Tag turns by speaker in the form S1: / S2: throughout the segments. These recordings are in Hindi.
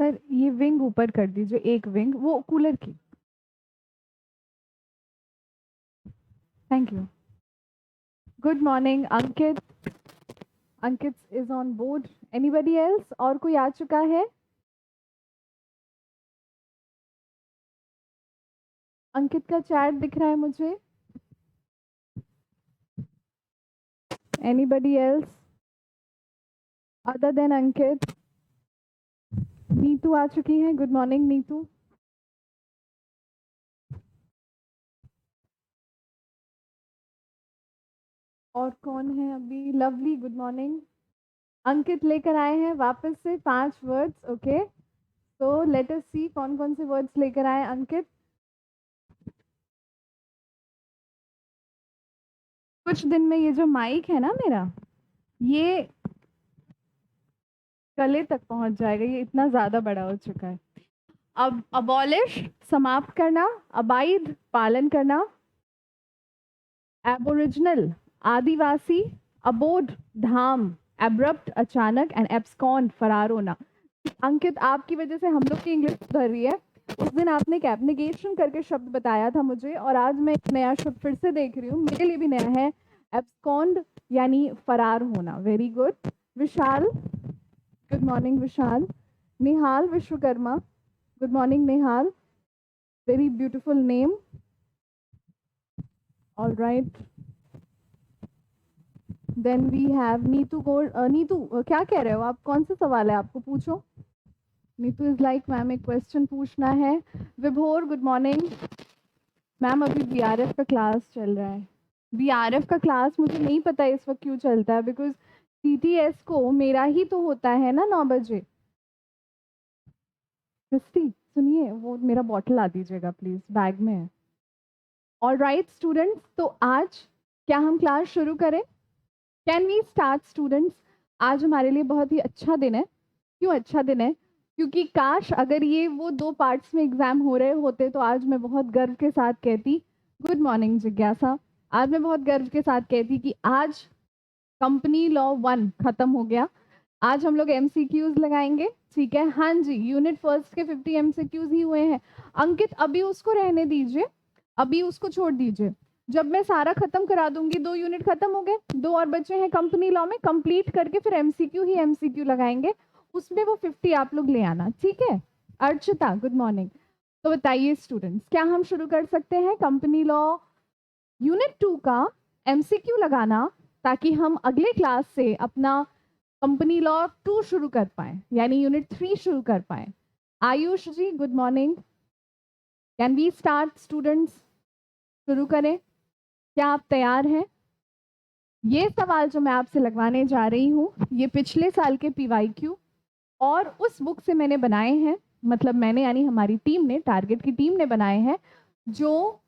S1: सर ये विंग ऊपर कर दीजिए, एक विंग वो कूलर की। Thank you. Good morning Ankit. Ankit is on board. Anybody else? और कोई आ चुका है? अंकित का चैट दिख रहा है मुझे। एनीबडी एल्स अदर देन अंकित? नीतू आ चुकी है। Good morning Neetu. और कौन है अभी? Lovely good morning. अंकित लेकर आए हैं वापस से 5 वर्ड्स। ओके, तो लेट अस सी कौन कौन से वर्ड्स लेकर आए अंकित। कुछ दिन में ये जो माइक है ना मेरा, ये गले तक पहुंच जाएगा, ये इतना ज्यादा बड़ा हो चुका है। अब अबॉलिश समाप्त करना, अबाइड पालन करना, एबोरिजिनल आदिवासी, अबोड धाम, एब्रप्ट अचानक, एंड एब्सकॉन्ड फरार होना। अंकित आपकी वजह से हम लोग की इंग्लिश सुधर रही है। उस दिन आपने एक एब्निगेशन करके शब्द बताया था मुझे, और आज मैं एक नया शब्द फिर से देख रही हूँ, मेरे लिए भी नया है, एब्सकॉन्ड यानी फरार होना। Very good. Vishal good morning Vishal. Nihal Vishwakarma good morning Nihal, very beautiful name. All right, then we have Neetu Neetu क्या कह रहे हो आप? कौन सा सवाल है आपको? पूछो। नीतू इज लाइक मैम एक क्वेश्चन पूछना है। विभोर गुड मॉर्निंग। मैम अभी बीआरएफ का क्लास चल रहा है। बीआरएफ का क्लास मुझे नहीं पता इस वक्त क्यों चलता है, बिकॉज सीटीएस को मेरा ही तो होता है ना 9 बजे। क्रिस्टी सुनिए, वो मेरा बॉटल ला दीजिएगा प्लीज, बैग में है। ऑल राइट स्टूडेंट्स, तो आज क्या हम क्लास शुरू करें? Can we start students? आज हमारे लिए बहुत ही अच्छा दिन है। क्यों अच्छा दिन है? क्योंकि काश अगर ये वो 2 पार्ट्स में एग्जाम हो रहे होते तो आज मैं बहुत गर्व के साथ कहती, गुड मॉर्निंग जिज्ञासा, आज मैं बहुत गर्व के साथ कहती कि आज कंपनी लॉ 1 खत्म हो गया। आज हम लोग एमसीक्यूज लगाएंगे, ठीक है? हाँ जी, यूनिट फर्स्ट के 50 एमसीक्यूज ही हुए हैं। अंकित अभी उसको रहने दीजिए, अभी उसको छोड़ दीजिए। जब मैं सारा खत्म करा दूंगी, 2 यूनिट खत्म हो गए, 2 और बचे हैं कंपनी लॉ में, कंप्लीट करके फिर एमसीक्यू ही एमसीक्यू लगाएंगे, उसमें वो 50 आप लोग ले आना, ठीक है? Archita good morning. तो बताइए स्टूडेंट्स, क्या हम शुरू कर सकते हैं कंपनी लॉ यूनिट 2 का एमसीक्यू लगाना, ताकि हम अगले क्लास से अपना कंपनी लॉ 2 शुरू कर पाए, यानी यूनिट 3 शुरू कर पाए। Ayush ji good morning. Can we start students? शुरू करें? क्या आप तैयार हैं? ये सवाल जो मैं आपसे लगवाने जा रही हूँ, ये पिछले साल के पीवाईक्यू और उस बुक से मैंने बनाए हैं, मतलब मैंने यानी हमारी टीम ने, टारगेट की टीम ने बनाए हैं, जो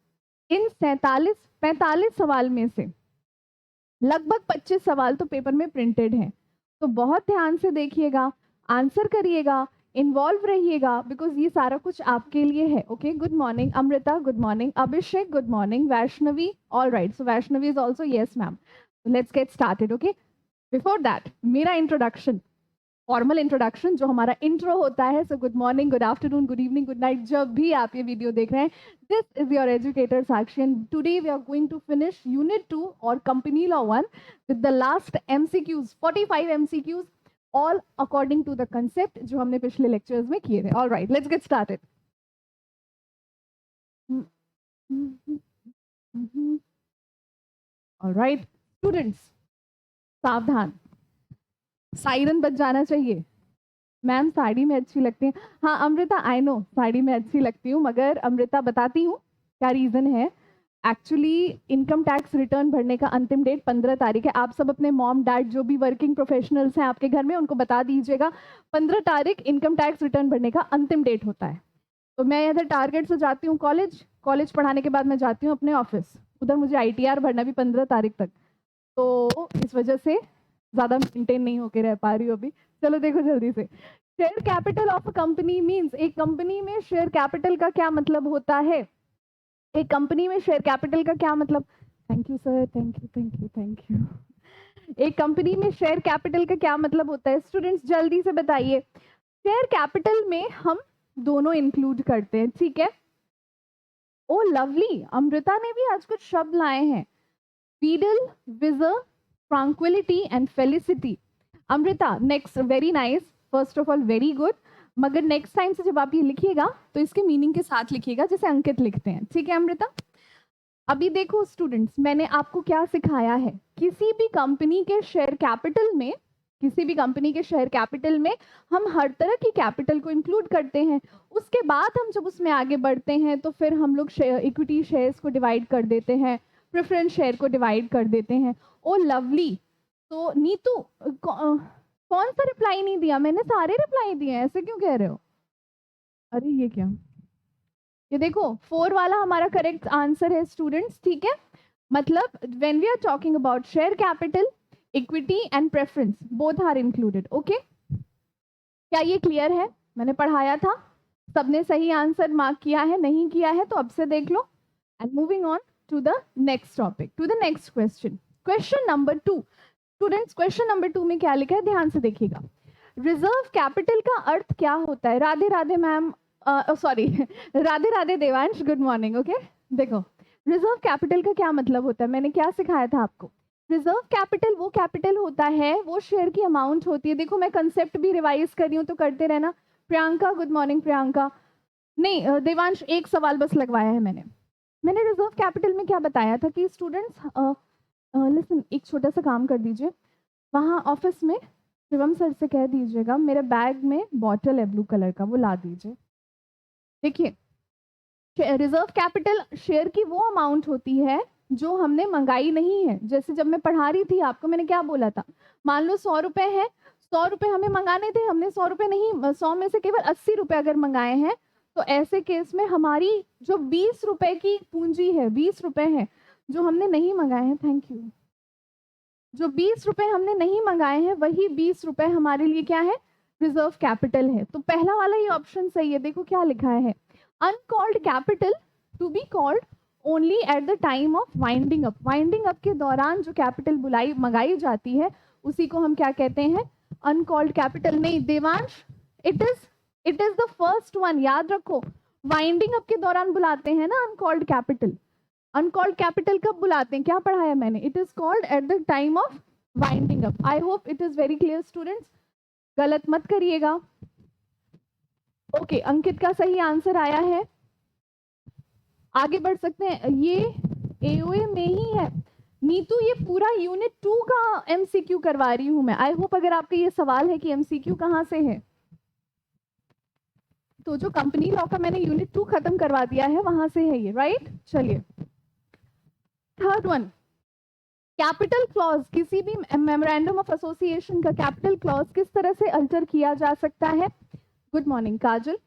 S1: इन 45 सवाल में से लगभग 25 सवाल तो पेपर में प्रिंटेड हैं। तो बहुत ध्यान से देखिएगा, आंसर करिएगा, इन्वॉल्व रहिएगा, बिकॉज ये सारा कुछ आपके लिए है। Okay, good morning Amrita, good morning Abhishek, good morning Vaishnavi. All right, so Vaishnavi is also yes ma'am. Let's get started. Okay, before that मेरा इंट्रोडक्शन, फॉर्मल इंट्रोडक्शन जो हमारा इंट्रो होता है। So good morning, good afternoon, good evening, good night, जब भी आप ये वीडियो देख रहे हैं, this is your educator Sakshi and today we are going to finish unit 2 और company law 1 with the last MCQs, 45 MCQs, all according to the concept जो हमने पिछले लेक्चर्स में किए थे। All right, let's get started. All right students, सावधान, साइरन बज जाना चाहिए। मैम साड़ी में अच्छी लगती है। हाँ अमृता, आई नो साड़ी में अच्छी लगती हूँ, मगर अमृता बताती हूँ क्या रीज़न है। एक्चुअली इनकम टैक्स रिटर्न भरने का अंतिम डेट 15 तारीख है। आप सब अपने मॉम डैड जो भी वर्किंग प्रोफेशनल्स हैं आपके घर में, उनको बता दीजिएगा 15 तारीख इनकम टैक्स रिटर्न भरने का अंतिम डेट होता है। तो मैं इधर टारगेट से जाती हूँ कॉलेज, कॉलेज पढ़ाने के बाद मैं जाती हूँ अपने ऑफिस, उधर मुझे ITR भरना भी 15 तारीख तक, तो इस वजह से ज़्यादा मेंटेन नहीं होके रह पा रही हूँ अभी। चलो देखो जल्दी से, share capital of a company means, एक कंपनी में शेयर कैपिटल का क्या मतलब होता है? एक कंपनी में शेयर कैपिटल का क्या मतलब? Thank you sir, thank you thank you thank you. एक कंपनी में शेयर कैपिटल का क्या मतलब होता है स्टूडेंट्स? जल्दी से बताइए। शेयर कैपिटल में हम दोनों इंक्लूड करते हैं, ठीक है। ओ लवली, अमृता ने भी आज कुछ शब्द लाए हैं, वीडल, विजर, tranquility and felicity. Amrita, next, very nice, first of all very good, मगर नेक्स्ट टाइम से जब आप ये लिखिएगा तो इसके मीनिंग के साथ लिखिएगा जैसे अंकित लिखते हैं, ठीक है अमृता। अभी देखो स्टूडेंट्स, मैंने आपको क्या सिखाया है, किसी भी कंपनी के शेयर कैपिटल में हम हर तरह की कैपिटल को इंक्लूड करते हैं। उसके बाद हम जब उसमें आगे बढ़ते हैं तो फिर हम लोग इक्विटी शेयर्स को डिवाइड कर देते हैं, प्रेफरेंस शेयर को डिवाइड कर देते हैं। ओ लवली, तो नीतू कौन सा रिप्लाई नहीं दिया? मैंने सारे रिप्लाई दिए हैं, ऐसे क्यों कह रहे हो? अरे ये क्या, ये देखो 4 वाला हमारा करेक्ट आंसर है स्टूडेंट्स, ठीक है। मतलब when we are talking about share capital, equity and preference both are included, okay. क्या ये क्लियर है? मैंने पढ़ाया था, सबने सही आंसर मार्क किया है, नहीं किया है तो अब से देख लो। And moving on to the next topic, to the next question, question number 2। Students, question number 2 में क्या लिखा है, ध्यान से देखिएगा। रिजर्व कैपिटल का अर्थ क्या होता है? Radhe Radhe ma'am, sorry Radhe Radhe Devansh, good morning, okay. देखो रिजर्व कैपिटल का क्या मतलब होता है, मैंने क्या सिखाया था आपको। रिजर्व कैपिटल वो कैपिटल होता है, वो शेयर की अमाउंट होती है। देखो मैं कंसेप्ट भी रिवाइज कर रही हूँ तो करते रहना। Priyanka, good morning Priyanka. नहीं देवांश, एक सवाल बस लगवाया है मैंने रिजर्व कैपिटल में क्या बताया था कि स्टूडेंट्स लिसन, एक छोटा सा काम कर दीजिए, वहाँ ऑफिस में शिवम सर से कह दीजिएगा मेरे बैग में बॉटल है ब्लू कलर का, वो ला दीजिए। देखिए रिजर्व कैपिटल शेयर की वो अमाउंट होती है जो हमने मंगाई नहीं है। जैसे जब मैं पढ़ा रही थी आपको, मैंने क्या बोला था, मान लो 100 रुपए है, 100 रुपए हमें मंगाने थे, हमने 100 रुपए नहीं, 100 में से केवल 80 रुपए अगर मंगाए हैं, तो ऐसे केस में हमारी जो 20 रुपए की पूंजी है, 20 रुपए है जो हमने नहीं मंगाए हैं, थैंक यू, जो 20 रुपए हमने नहीं मंगाए हैं वही 20 रुपए हमारे लिए क्या है, रिजर्व कैपिटल है। तो पहला वाला ये ऑप्शन सही है। देखो क्या लिखा है, uncalled capital to be called only at the time of winding up. Winding up के दौरान जो कैपिटल मंगाई जाती है उसी को हम क्या कहते हैं, अनकॉल्ड कैपिटल। नहीं Devansh, it is the first one, याद रखो, वाइंडिंग अप के दौरान बुलाते हैं ना अनकॉल्ड कैपिटल। अनकॉल्ड कैपिटल कब बुलाते हैं, क्या पढ़ाया मैंने, it is called eight the time of winding up. I hope it is very clear students, गलत मत करिएगा। ओके, अंकित का सही आंसर आया है, आगे बढ़ सकते हैं। ये एओए में ही है। नीतू, ये पूरा यूनिट 2 का एमसीक्यू करवा रही हूं मैं। आई होप अगर आपका ये सवाल है कि एमसीक्यू कहाँ से है, तो जो कंपनी लॉ का मैंने यूनिट 2 खत्म करवा दिया है वहां से है ये, राइट। चलिए थर्ड वन, कैपिटल क्लॉज। किसी भी मेमोरेंडम ऑफ एसोसिएशन का कैपिटल क्लॉज किस तरह से अल्टर किया जा सकता है। Good morning Kajal.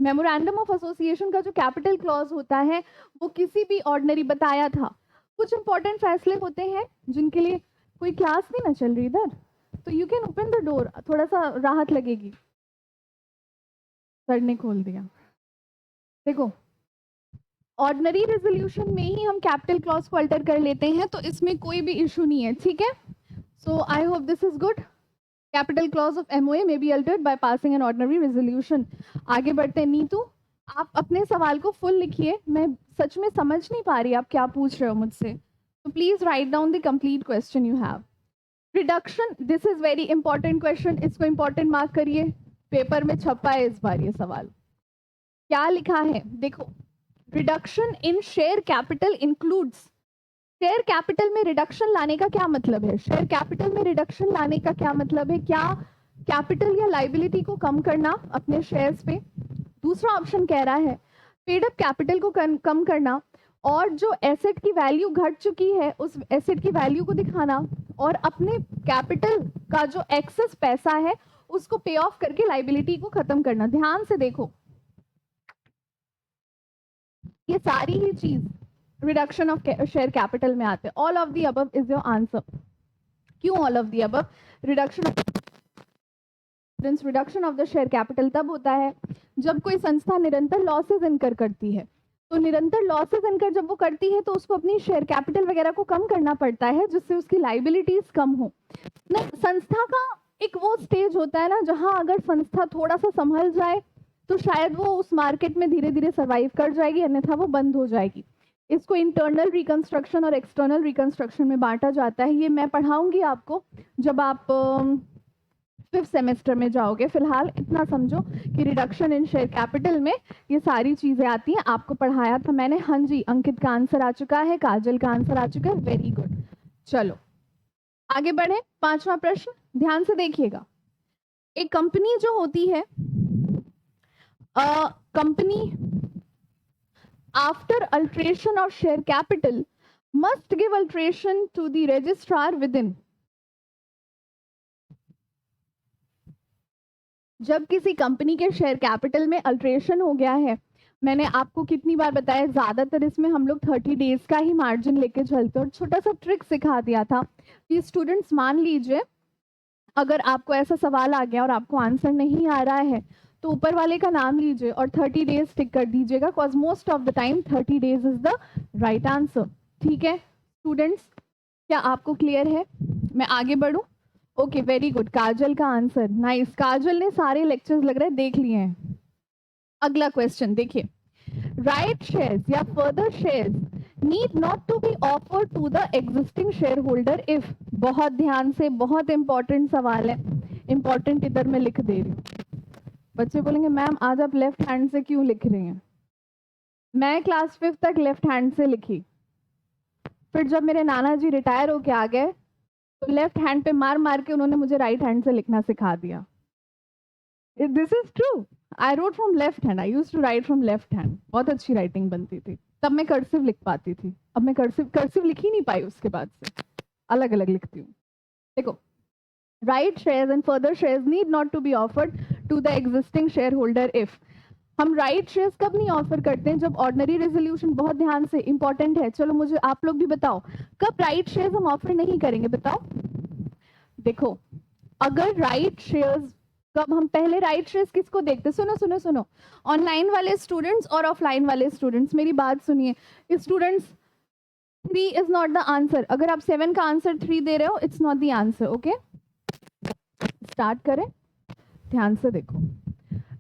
S1: Memorandum of association का जो कैपिटल क्लॉज होता है वो किसी भी ऑर्डिनरी, बताया था, कुछ इंपॉर्टेंट फैसले होते हैं जिनके लिए कोई क्लास नहीं ना चल रही इधर, तो you can open the door, थोड़ा सा राहत लगेगी। सर ने खोल दिया। देखो ऑर्डिनरी रेजोल्यूशन में ही हम कैपिटल क्लॉज को अल्टर कर लेते हैं, तो इसमें कोई भी इशू नहीं है, ठीक है। So I hope this is good. Capital clause of MOA में be altered by passing an ordinary resolution. आगे बढ़ते हैं। नीतू, आप अपने सवाल को फुल लिखिए, मैं सच में समझ नहीं पा रही आप क्या पूछ रहे हो मुझसे, तो please write down the complete question you have. Reduction, this is very important question, इसको इंपॉर्टेंट मार्क करिए, पेपर में छपा है इस बार ये सवाल। क्या लिखा है देखो, reduction in share capital includes. Share capital में रिडक्शन लाने का क्या मतलब है, शेयर कैपिटल में रिडक्शन लाने का क्या मतलब है, क्या कैपिटल या लाइबिलिटी को कम करना अपने शेयर्स पे। दूसरा ऑप्शन कह रहा है पेड अप कैपिटल को कम करना, और जो एसेट की वैल्यू घट चुकी है उस एसेट की वैल्यू को दिखाना, और अपने कैपिटल का जो एक्सेस पैसा है उसको पे ऑफ करके लाइबिलिटी को खत्म करना। ध्यान से देखो, ये सारी ही चीज रिडक्शन ऑफ शेयर कैपिटल में आते हैं। All of the above is your answer. क्यों all of the above? Reduction of the share capital तब होता है जब कोई संस्था निरंतर लॉसेस इनकर करती है। तो निरंतर लॉसेस इनकर जब वो करती है तो उसको अपनी शेयर कैपिटल वगैरह को कम करना पड़ता है जिससे उसकी लाइबिलिटीज कम हो। संस्था का एक वो स्टेज होता है ना जहां अगर संस्था थोड़ा सा संभल जाए तो शायद वो उस मार्केट में धीरे धीरे सर्वाइव कर जाएगी, अन्यथा वो बंद हो जाएगी। इसको इंटरनल रिकंस्ट्रक्शन और एक्सटर्नल रिकंस्ट्रक्शन में बांटा जाता है। ये मैं पढ़ाऊंगी आपको जब आप 5th सेमेस्टर में जाओगे। फिलहाल इतना समझो कि रिडक्शन इन शेयर कैपिटल में ये सारी चीजें आती हैं। आपको पढ़ाया था मैंने। हाँ जी, अंकित का आंसर आ चुका है, काजल का आंसर आ चुका है, वेरी गुड। चलो आगे बढ़े। 5वां प्रश्न ध्यान से देखिएगा। एक कंपनी जो होती है, company after alteration of share capital must give alteration to the registrar within. जब किसी कंपनी के शेयर कैपिटल में अल्ट्रेशन हो गया है, मैंने आपको कितनी बार बताया, ज्यादातर इसमें हम लोग 30 डेज का ही मार्जिन लेके चलते हैं। और छोटा सा ट्रिक सिखा दिया था कि स्टूडेंट्स मान लीजिए अगर आपको ऐसा सवाल आ गया और आपको आंसर नहीं आ रहा है तो ऊपर वाले का नाम लीजिए और 30 डेज टिक कर दीजिएगा, because most of the time 30 days is the right answer. ठीक है स्टूडेंट्स, क्या आपको क्लियर है? मैं आगे बढ़ूं? Okay very good. काजल का आंसर, नाइस। काजल ने सारे लेक्चर्स लग रहे हैं देख लिए हैं। अगला क्वेश्चन देखिए, राइट शेयर्स या further shares need not to be offered to the existing share holder if. बहुत ध्यान से, बहुत इंपॉर्टेंट सवाल है, इंपॉर्टेंट इधर मैं लिख दे रही हूँ। बच्चे बोलेंगे मैम आज आप लेफ्ट हैंड से क्यों लिख रही हैं? मैं क्लास 5th तक लेफ्ट हैंड से लिखी, फिर जब मेरे नाना जी रिटायर होके आ गए तो लेफ्ट हैंड पे मार मार के उन्होंने मुझे राइट हैंड से लिखना सिखा दिया। This is true, I wrote from left hand, I used to write from left hand. बहुत अच्छी राइटिंग बनती थी तब, मैं कर्सिव लिख पाती थी। अब मैं कर्सिव लिख ही नहीं पाई, उसके बाद से अलग अलग लिखती हूँ। देखो, right shares and further shares need not to be offered to the existing share holder if. हम राइट शेयर्स कब नहीं ऑफर करते हैं? जब ऑर्डिनरी रेजोल्यूशन, बहुत ध्यान से, इंपॉर्टेंट है। चलो मुझे आप लोग भी बताओ कब राइट शेयर्स हम ऑफर नहीं करेंगे, बताओ। देखो, अगर राइट शेयर्स कब हम पहले राइट शेयर्स किसको देखते? सुनो सुनो सुनो, ऑनलाइन वाले स्टूडेंट्स और ऑफलाइन वाले स्टूडेंट्स, मेरी बात सुनिए। Students 3 is not the answer. अगर आप 7 का आंसर 3 दे रहे हो, it's not the answer. Okay, start करें, ध्यान से देखो।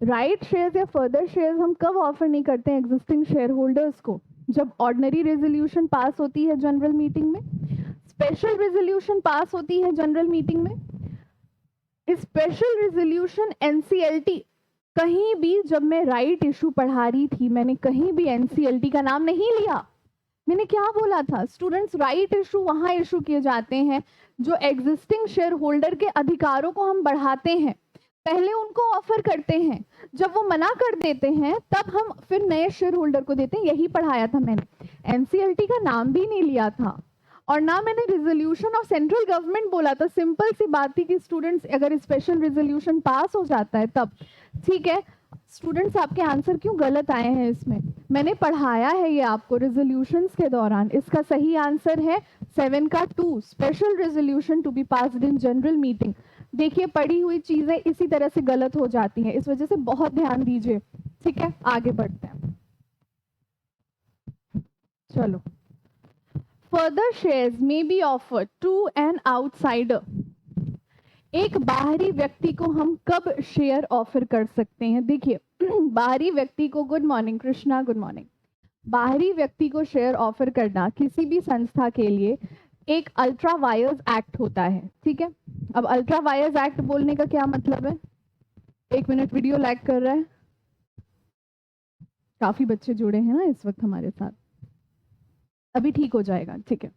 S1: राइट शेयर्स या फर्दर शेयर्स हम कब ऑफर नहीं करते हैं एग्जिस्टिंग शेयर होल्डर्स को? जब ऑर्डिनरी रेजोल्यूशन पास होती है जनरल मीटिंग में, स्पेशल रेजोल्यूशन पास होती है जनरल मीटिंग में, स्पेशल रेजोल्यूशन एनसीएलटी। कहीं भी जब मैं राइट इशू पढ़ा रही थी, मैंने कहीं भी एनसीएलटी का नाम नहीं लिया। मैंने क्या बोला था? स्टूडेंट्स, राइट इशू वहां इशू किए जाते हैं जो एग्जिस्टिंग शेयर होल्डर के अधिकारों को हम बढ़ाते हैं, पहले उनको ऑफर करते हैं, जब वो मना कर देते हैं तब हम फिर नए शेयर होल्डर को देते हैं। यही पढ़ाया था मैंने, एनसीएलटी का नाम भी नहीं लिया था और ना मैंने रेजोल्यूशन ऑफ सेंट्रल गवर्नमेंट बोला था। सिंपल सी बात थी कि स्टूडेंट्स अगर स्पेशल रेजोल्यूशन पास हो जाता है तब। ठीक है स्टूडेंट्स, आपके आंसर क्यों गलत आए हैं इसमें? मैंने पढ़ाया है ये आपको रेजोल्यूशंस के दौरान। इसका सही आंसर है 7 का 2, special resolution to be passed in general meeting. देखिए, पढ़ी हुई चीजें इसी तरह से गलत हो जाती हैं, इस वजह से बहुत ध्यान दीजिए। ठीक है, आगे बढ़ते हैं। चलो, further shares may be offered to an outsider. एक बाहरी व्यक्ति को हम कब शेयर ऑफर कर सकते हैं? देखिए, बाहरी व्यक्ति को, good morning Krishna, good morning. बाहरी व्यक्ति को शेयर ऑफर करना किसी भी संस्था के लिए एक अल्ट्रा वायर्स एक्ट होता है। ठीक है, अब अल्ट्रा वायर्स एक्ट बोलने का क्या मतलब है? 1 मिनट, वीडियो लैग कर रहा है। काफी बच्चे जुड़े हैं ना इस वक्त हमारे साथ, अभी ठीक हो जाएगा। ठीक है,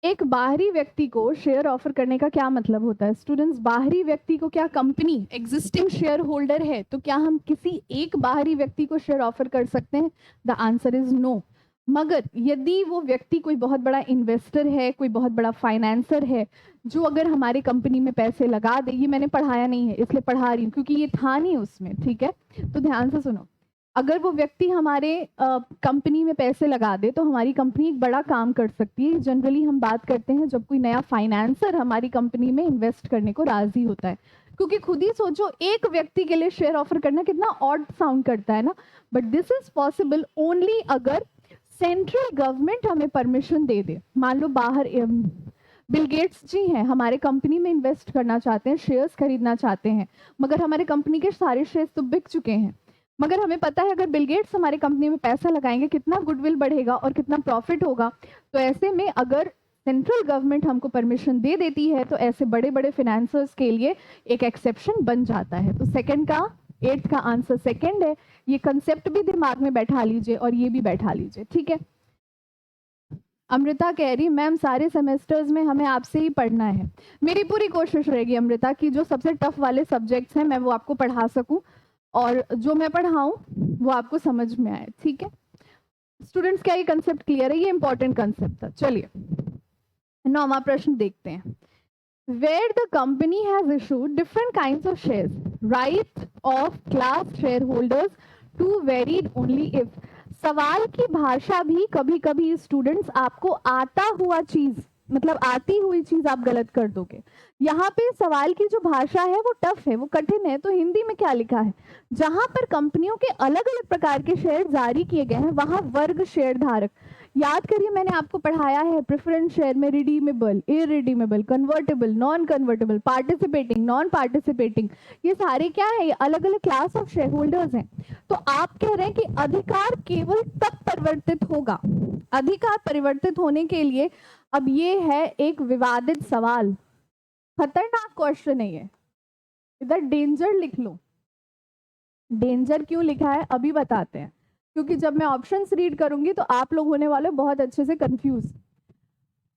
S1: एक बाहरी व्यक्ति को शेयर ऑफर करने का क्या मतलब होता है? स्टूडेंट्स, बाहरी व्यक्ति को, क्या कंपनी एग्जिस्टिंग शेयर होल्डर है तो क्या हम किसी एक बाहरी व्यक्ति को शेयर ऑफर कर सकते हैं? The answer is no. मगर यदि वो व्यक्ति कोई बहुत बड़ा इन्वेस्टर है, कोई बहुत बड़ा फाइनेंसर है, जो अगर हमारी कंपनी में पैसे लगा दे, ये मैंने पढ़ाया नहीं है इसलिए पढ़ा रही हूँ क्योंकि ये था नहीं उसमें। ठीक है, तो ध्यान से सुनो। अगर वो व्यक्ति हमारे कंपनी में पैसे लगा दे तो हमारी कंपनी एक बड़ा काम कर सकती है। जनरली हम बात करते हैं जब कोई नया फाइनेंसर हमारी कंपनी में इन्वेस्ट करने को राजी होता है, क्योंकि खुद ही सोचो एक व्यक्ति के लिए शेयर ऑफर करना कितना ऑड साउंड करता है ना। But this is possible only अगर सेंट्रल गवर्नमेंट हमें परमिशन दे दे। मान लो बाहर बिल गेट्स जी हैं, हमारे कंपनी में इन्वेस्ट करना चाहते हैं, शेयर्स खरीदना चाहते हैं, मगर हमारे कंपनी के सारे शेयर्स तो बिक चुके हैं। मगर हमें पता है अगर बिल गेट्स हमारी कंपनी में पैसा लगाएंगे कितना गुडविल बढ़ेगा और कितना प्रॉफिट होगा। तो ऐसे में अगर सेंट्रल गवर्नमेंट हमको परमिशन दे देती है तो ऐसे बड़े बड़े फाइनेंसर्स के लिए एक एक्सेप्शन बन जाता है। तो सेकंड का, 8th का आंसर सेकंड है। ये कंसेप्ट भी दिमाग में बैठा लीजिए और ये भी बैठा लीजिए, ठीक है। अमृता कह रही मैम सारे सेमेस्टर्स में हमें आपसे ही पढ़ना है। मेरी पूरी कोशिश रहेगी अमृता कि जो सबसे टफ वाले सब्जेक्ट्स हैं मैं वो आपको पढ़ा सकूं और जो मैं पढ़ाऊं वो आपको समझ में आए, ठीक है। स्टूडेंट्स, क्या ये कंसेप्ट क्लियर है? ये इंपॉर्टेंट कंसेप्ट था। चलिए 9वां प्रश्न देखते हैं। Where the company has issued different kinds of shares, right of class shareholders to varied only if। सवाल की भाषा भी कभी कभी स्टूडेंट्स आपको आता हुआ चीज, मतलब आती हुई चीज आप गलत कर दोगे। यहाँ पे सवाल की जो भाषा है वो टफ है, वो कठिन है। तो हिंदी में क्या लिखा है? जहां पर कंपनियों के अलग अलग प्रकार के शेयर जारी किए गए हैं वहां वर्ग शेयर धारक। याद करिए मैंने आपको पढ़ाया है प्रेफरेंस शेयर में redeemable, irredeemable, convertible, non convertible, participating, non participating, ये सारे क्या है? ये अलग अलग क्लास ऑफ शेयर होल्डर्स हैं। तो आप कह रहे हैं कि अधिकार केवल तब परिवर्तित होगा, अधिकार परिवर्तित होने के लिए। अब ये है एक विवादित सवाल, खतरनाक क्वेश्चन है ये। इधर डेंजर लिख लो। डेंजर क्यों लिखा है अभी बताते हैं, क्योंकि जब मैं ऑप्शंस रीड करूंगी तो आप लोग होने वाले बहुत अच्छे से confuse.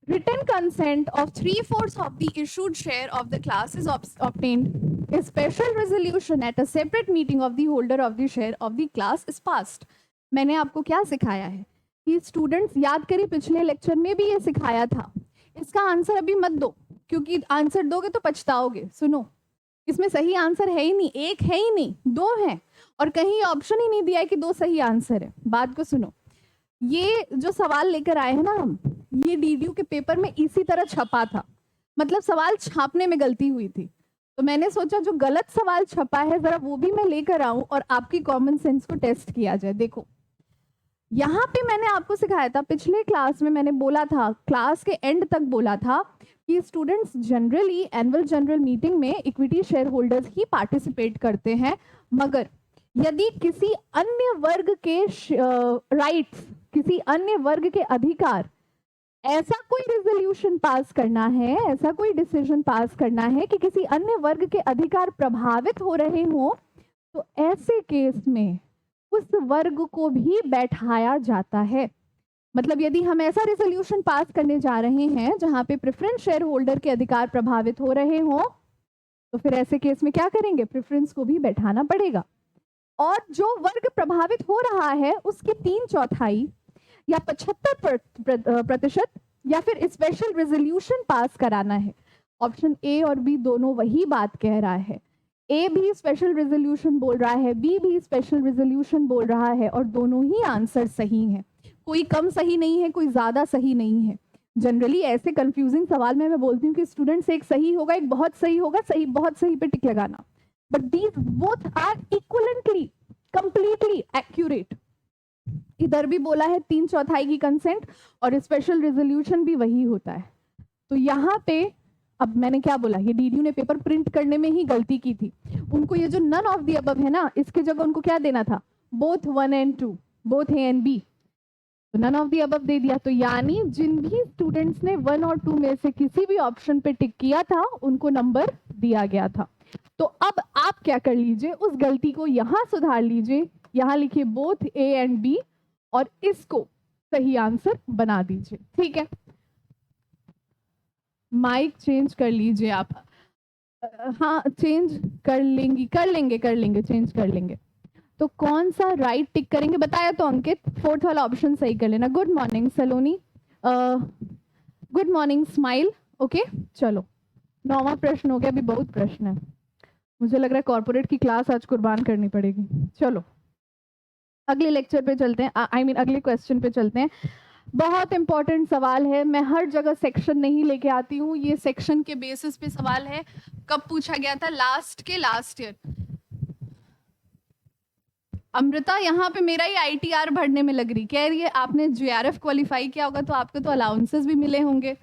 S1: Written consent of 3/4 of the issued share of the class is obtained. A special resolution at a separate meeting of the holder of the share of the class is passed. मैंने आपको क्या सिखाया है कि स्टूडेंट्स याद करिए, पिछले लेक्चर में भी ये सिखाया था। इसका आंसर अभी मत दो, क्योंकि आंसर दोगे तो पछताओगे। सुनो, इसमें सही आंसर है ही नहीं, एक है ही नहीं, दो हैं, और कहीं ऑप्शन ही नहीं दिया है कि दो सही आंसर है। बात को सुनो, ये जो सवाल लेकर आए हैं ना हम, ये डीडीयू के पेपर में इसी तरह छपा था, मतलब सवाल छापने में गलती हुई थी। तो मैंने सोचा जो गलत सवाल छपा है जरा वो भी मैं लेकर आऊं और आपकी कॉमन सेंस को टेस्ट किया जाए। देखो यहाँ पे मैंने आपको सिखाया था, पिछले क्लास में मैंने बोला था, क्लास के एंड तक बोला था कि students generally annual general meeting में इक्विटी शेयर होल्डर्स ही पार्टिसिपेट करते हैं, मगर यदि किसी अन्य वर्ग के राइट्स, किसी अन्य वर्ग के अधिकार, ऐसा कोई रेजोल्यूशन पास करना है, ऐसा कोई डिसीजन पास करना है कि किसी अन्य वर्ग के अधिकार प्रभावित हो रहे हो, तो ऐसे केस में उस वर्ग को भी बैठाया जाता है। मतलब यदि हम ऐसा रेजोल्यूशन पास करने जा रहे हैं जहां पे प्रेफरेंस शेयर होल्डर के अधिकार प्रभावित हो रहे हो, तो फिर ऐसे केस में क्या करेंगे? प्रेफरेंस को भी बैठाना पड़ेगा। और जो वर्ग प्रभावित हो रहा है उसके 3/4 या 75% या फिर स्पेशल रेजोल्यूशन पास कराना है। ऑप्शन ए और बी दोनों वही बात कह रहा है। ए भी स्पेशल रेजोल्यूशन बोल रहा है, बी भी स्पेशल रेजोल्यूशन बोल रहा है, और दोनों ही आंसर सही हैं। कोई कम सही नहीं है, कोई ज्यादा सही नहीं है। जनरली ऐसे कंफ्यूजिंग सवाल में मैं बोलती हूँ कि स्टूडेंट्स एक सही होगा, एक बहुत सही होगा, सही बहुत सही पे टिक लगाना, but these both are equivalently completely accurate. इधर भी बोला है 3/4 की कंसेंट, और स्पेशल रेजोल्यूशन भी वही होता है। तो यहाँ पे अब मैंने क्या बोला, ये डीडीयू ने पेपर प्रिंट करने में ही गलती की थी। उनको ये जो नन ऑफ द अबव है ना, इसके जगह उनको क्या देना था? Both 1 and 2, both A and B. तो नन ऑफ द अबव दे दिया। तो यानी जिन भी स्टूडेंट्स ने 1 और 2 में से किसी भी ऑप्शन पे टिक किया था उनको नंबर दिया गया था। तो अब आप क्या कर लीजिए, उस गलती को यहाँ सुधार लीजिए, यहाँ लिखिए बोथ ए एंड बी और इसको सही आंसर बना दीजिए, ठीक है। माइक चेंज कर लीजिए आप। हाँ चेंज कर लेंगे चेंज कर लेंगे। तो कौन सा राइट टिक करेंगे बताया तो अंकित, 4th वाला ऑप्शन सही कर लेना। गुड मॉर्निंग सलोनी, गुड मॉर्निंग स्माइल। ओके चलो 9वां प्रश्न हो गया, अभी बहुत प्रश्न है, मुझे लग रहा है कॉर्पोरेट की क्लास आज कुर्बान करनी पड़ेगी। चलो अगले लेक्चर पे चलते हैं, अगले क्वेश्चन पे चलते हैं। बहुत इंपॉर्टेंट सवाल है, मैं हर जगह सेक्शन नहीं लेके आती हूँ, ये सेक्शन के बेसिस पे सवाल है। कब पूछा गया था? Last year. अमृता यहाँ पे मेरा ही ITR भरने में लग रही, कह रही है आपने JRF क्वालिफाई किया होगा तो आपको तो अलाउंसेस भी मिले होंगे।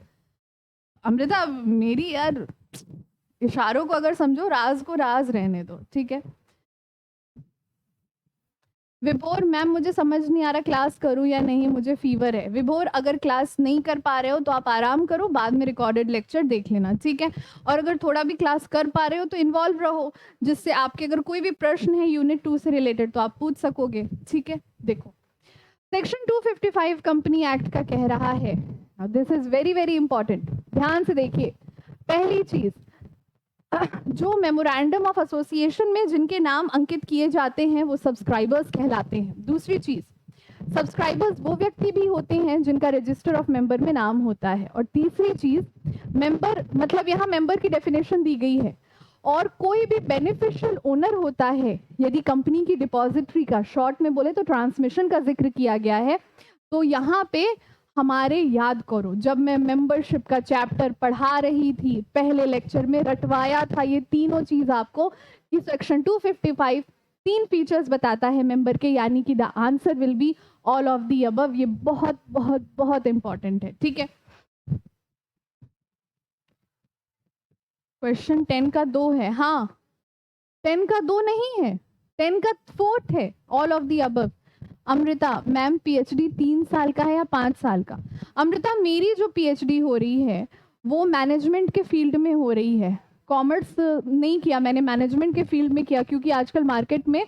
S1: अमृता मेरी यार इशारों को अगर समझो, राज को राज रहने दो, ठीक है। विभोर मैम मुझे समझ नहीं आ रहा, क्लास करूं या नहीं, मुझे फीवर है। विभोर अगर क्लास नहीं कर पा रहे हो तो आप आराम करो, बाद में रिकॉर्डेड लेक्चर देख लेना, ठीक है। और अगर थोड़ा भी क्लास कर पा रहे हो तो इन्वॉल्व रहो, जिससे आपके अगर कोई भी प्रश्न है यूनिट 2 से रिलेटेड तो आप पूछ सकोगे, ठीक है। देखो सेक्शन 255 कंपनी एक्ट का कह रहा है, this is very very important, ध्यान से देखिए। पहली चीज, जो मेमोरेंडम ऑफ एसोसिएशन में जिनके नाम अंकित किए जाते हैं वो सब्सक्राइबर्स कहलाते हैं। दूसरी चीज, सब्सक्राइबर्स वो व्यक्ति भी होते हैं जिनका रजिस्टर ऑफ मेंबर में नाम होता है। और तीसरी चीज, मेंबर मतलब यहाँ मेंबर की डेफिनेशन दी गई है, और कोई भी बेनिफिशियल ओनर होता है यदि कंपनी की डिपॉजिटरी का, शॉर्ट में बोले तो ट्रांसमिशन का जिक्र किया गया है। तो यहाँ पे हमारे याद करो, जब मैं मेंबरशिप का चैप्टर पढ़ा रही थी पहले लेक्चर में, रटवाया था ये तीनों चीज आपको कि सेक्शन 255 तीन फीचर्स बताता है मेंबर के, यानी कि the answer will be all of the above. ये बहुत बहुत बहुत इंपॉर्टेंट है, ठीक है। क्वेश्चन 10 का 2 है, हाँ 10 का 2 नहीं है, 10 का 4 है, all of the above. Amrita ma'am PhD 3 साल का है या 5 साल का? अमृता मेरी जो पीएचडी हो रही है वो मैनेजमेंट के फील्ड में हो रही है, कॉमर्स नहीं किया मैंने, मैनेजमेंट के फील्ड में किया, क्योंकि आजकल मार्केट में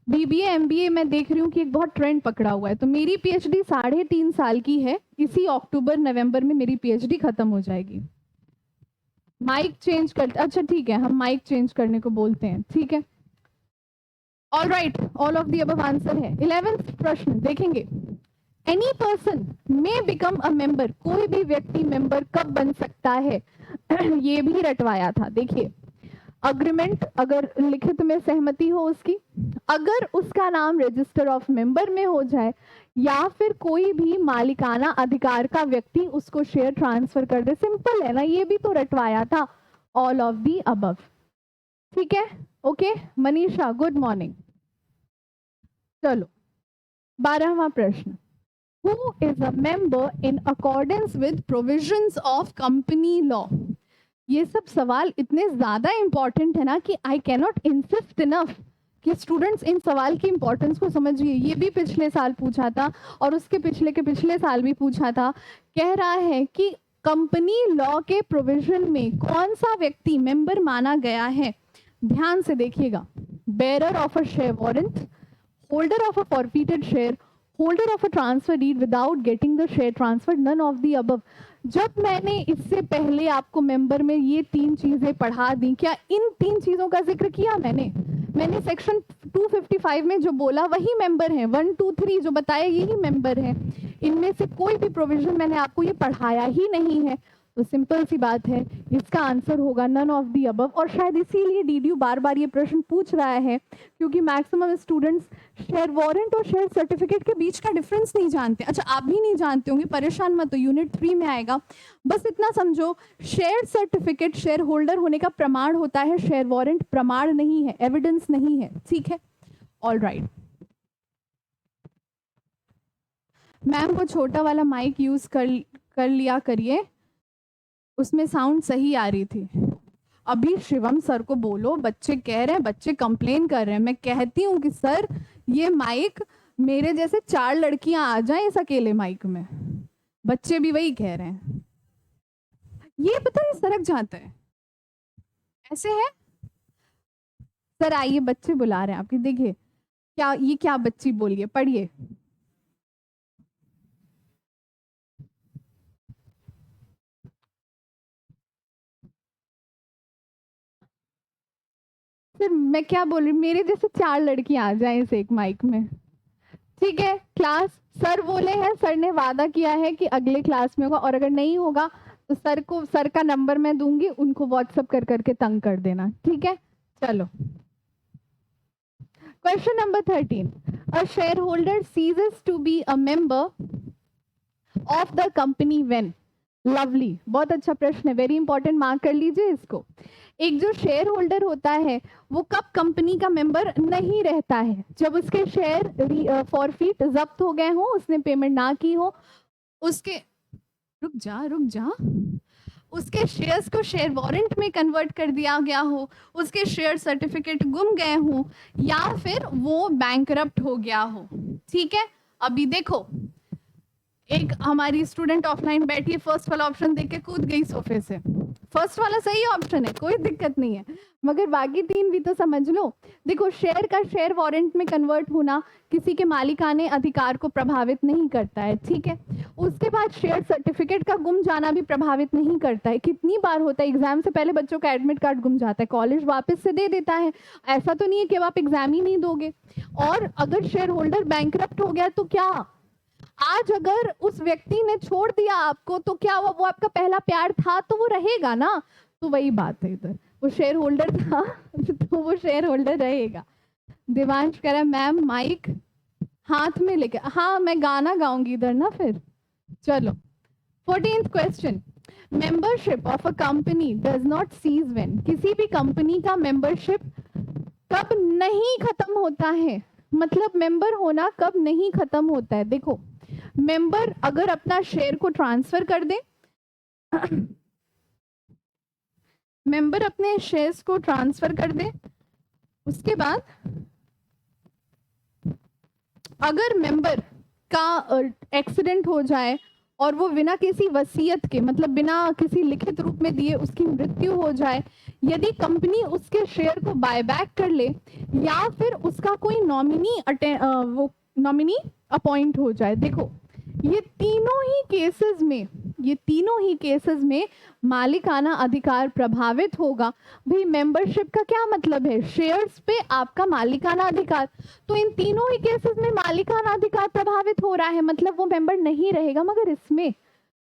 S1: बीबीए एमबीए मैं देख रही हूँ कि एक बहुत ट्रेंड पकड़ा हुआ है। तो मेरी पीएचडी 3.5 साल की है, इसी अक्टूबर नवंबर में मेरी पीएचडी खत्म हो जाएगी। माइक चेंज कर, अच्छा ठीक है, हम माइक चेंज करने को बोलते हैं, ठीक है। All right, all of the above answer है। 11th प्रश्न देखेंगे, any person may become a member, कोई भी व्यक्ति मेंबर कब बन सकता है? ये भी रटवाया था, देखिए अग्रीमेंट, अगर लिखित में सहमति हो उसकी, अगर उसका नाम रजिस्टर ऑफ मेंबर में हो जाए, या फिर कोई भी मालिकाना अधिकार का व्यक्ति उसको शेयर ट्रांसफर कर दे। सिंपल है ना, ये भी तो रटवाया था, ऑल ऑफ दी अबव, ठीक है। Okay Manisha good morning. चलो 12वां प्रश्न, who is a member in accordance with provisions of company law? ये सब सवाल इतने ज्यादा इंपॉर्टेंट है ना कि आई कैनॉट इंसिस्ट इनफ कि स्टूडेंट्स इन सवाल की इंपॉर्टेंस को समझिए। ये भी पिछले साल पूछा था और उसके पिछले के पिछले साल भी पूछा था। कह रहा है कि कंपनी लॉ के प्रोविजन में कौन सा व्यक्ति मेंबर माना गया है? ध्यान से देखिएगा, bearer of a share warrant, holder of a forfeited share, holder of a transfer deed without getting the share transfer, none of the above. जब मैंने इससे पहले आपको मेंबर में ये 3 चीजें पढ़ा दी, क्या इन 3 चीजों का जिक्र किया मैंने सेक्शन 255 में जो बोला वही मेंबर है, 1 2 3 जो बताया यही मेंबर है। इनमें से कोई भी प्रोविजन मैंने आपको ये पढ़ाया ही नहीं है, तो सिंपल सी बात है, इसका आंसर होगा नन ऑफ दी अबव। और शायद इसीलिए डीडीयू बार बार ये प्रश्न पूछ रहा है, क्योंकि मैक्सिमम स्टूडेंट्स शेयर वारंट और शेयर सर्टिफिकेट के बीच का डिफरेंस नहीं जानते। अच्छा आप भी नहीं जानते होंगे, परेशान मत हो, यूनिट 3 में आएगा। बस इतना समझो, शेयर सर्टिफिकेट शेयर होल्डर होने का प्रमाण होता है, शेयर वारंट प्रमाण नहीं है, एविडेंस नहीं है, ठीक है। ऑल राइट, मैम वो छोटा वाला माइक यूज कर लिया करिए, उसमें साउंड सही आ रही थी। अभी शिवम सर को बोलो, बच्चे कह रहे हैं, बच्चे कंप्लेन कर रहे हैं। मैं कहती हूँ कि सर ये माइक, मेरे जैसे 4 लड़कियां आ जाएं इस अकेले माइक में, बच्चे भी वही कह रहे हैं। ये पता नहीं सरक जाता है, ऐसे है। सर आइए, बच्चे बुला रहे हैं आपकी, देखिए क्या ये क्या बच्ची बोलिए, पढ़िए। सर मैं क्या बोल रही हूँ, मेरे जैसे 4 लड़कियां आ जाएं इस एक माइक में, ठीक है। क्लास सर बोले हैं, सर ने वादा किया है कि अगले क्लास में होगा, और अगर नहीं होगा तो सर का नंबर मैं दूंगी, उनको व्हाट्सएप कर करके तंग कर देना, ठीक है। चलो question number 13, a share holder ceases to be a member of the company when. Lovely, बहुत अच्छा प्रश्न है, वेरी इंपॉर्टेंट, मार्क कर लीजिए इसको। एक जो शेयर होल्डर होता है वो कब कंपनी का मेंबर नहीं रहता है? जब उसके शेयर फॉरफीट जब्त हो गए हो, उसने पेमेंट ना की हो, उसके रुक जा उसके शेयर्स को शेयर वारंट में कन्वर्ट कर दिया गया हो, उसके शेयर सर्टिफिकेट गुम गए हों, या फिर वो बैंकरप्ट हो गया हो। ठीक है, अभी देखो एक हमारी स्टूडेंट ऑफलाइन बैठी है, फर्स्ट वाला ऑप्शन देख के कूद गई सोफे से। फर्स्ट वाला सही ऑप्शन है, कोई दिक्कत नहीं है, मगर बाकी तीन भी तो समझ लो। देखो, शेयर का शेयर वारंट में कन्वर्ट होना किसी के मालिकाने अधिकार को प्रभावित नहीं करता है। ठीक है, उसके बाद शेयर सर्टिफिकेट का गुम जाना भी प्रभावित नहीं करता है। कितनी बार होता है एग्जाम से पहले बच्चों का एडमिट कार्ड गुम जाता है, कॉलेज वापस से दे देता है। ऐसा तो नहीं है कि अब आप एग्जाम ही नहीं दोगे। और अगर शेयर होल्डर बैंकरप्ट हो गया तो क्या, आज अगर उस व्यक्ति ने छोड़ दिया आपको तो क्या वो आपका पहला प्यार था, तो वो रहेगा ना। तो वही बात है, इधर वो शेयर होल्डर था तो वो शेयर होल्डर रहेगा। देवांश कह रहा है मैम माइक हाथ में लेके, हाँ मैं गाना गाऊंगी इधर ना फिर। चलो 14th question, membership of a company does not cease when. किसी भी कंपनी का मेंबरशिप कब नहीं खत्म होता है, मतलब मेंबर होना कब नहीं खत्म होता है। देखो, मेंबर अगर अपना शेयर को ट्रांसफर कर दे मेंबर अपने शेयर्स को ट्रांसफर कर दे, उसके बाद अगर मेंबर का एक्सीडेंट हो जाए और वो बिना किसी वसीयत के, मतलब बिना किसी लिखित रूप में दिए उसकी मृत्यु हो जाए, यदि कंपनी उसके शेयर को बायबैक कर ले, या फिर उसका कोई नॉमिनी अपॉइंट हो जाए। देखो, ये तीनों ही केसेस में मालिकाना अधिकार प्रभावित होगा। भाई मेंबरशिप का क्या मतलब है, शेयर्स पे आपका मालिकाना अधिकार, तो इन तीनों ही केसेस में मालिकाना अधिकार प्रभावित हो रहा है, मतलब वो मेंबर नहीं रहेगा। मगर इसमें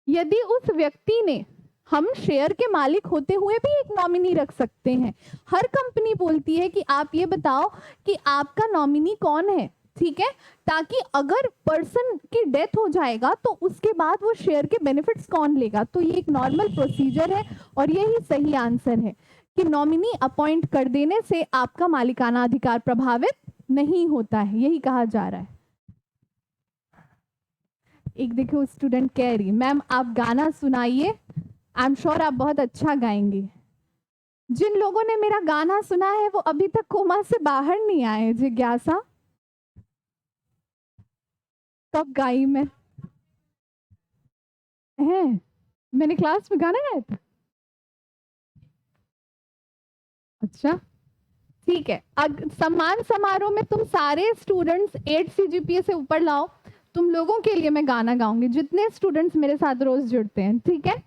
S1: यदि उस व्यक्ति ने, हम शेयर के मालिक होते हुए भी एक नॉमिनी रख सकते हैं। हर कंपनी बोलती है कि आप ये बताओ कि आपका नॉमिनी कौन है। ठीक है, ताकि अगर पर्सन की डेथ हो जाएगा तो उसके बाद वो शेयर के बेनिफिट्स कौन लेगा। तो ये एक नॉर्मल प्रोसीजर है और यही सही आंसर है कि नॉमिनी अपॉइंट कर देने से आपका मालिकाना अधिकार प्रभावित नहीं होता है, यही कहा जा रहा है। एक देखो स्टूडेंट कह रही मैम आप गाना सुनाइए, आई एम श्योर आप बहुत अच्छा गाएंगे। जिन लोगों ने मेरा गाना सुना है वो अभी तक कोमा से बाहर नहीं आए। जिज्ञासा, कब गाई मैं? है, मैंने क्लास में गाना गाया था। अच्छा ठीक है, सम्मान समारोह में तुम सारे स्टूडेंट्स 8 सीजीपीए से ऊपर लाओ, तुम लोगों के लिए मैं गाना गाऊंगी, जितने स्टूडेंट्स मेरे साथ रोज जुड़ते हैं। ठीक है,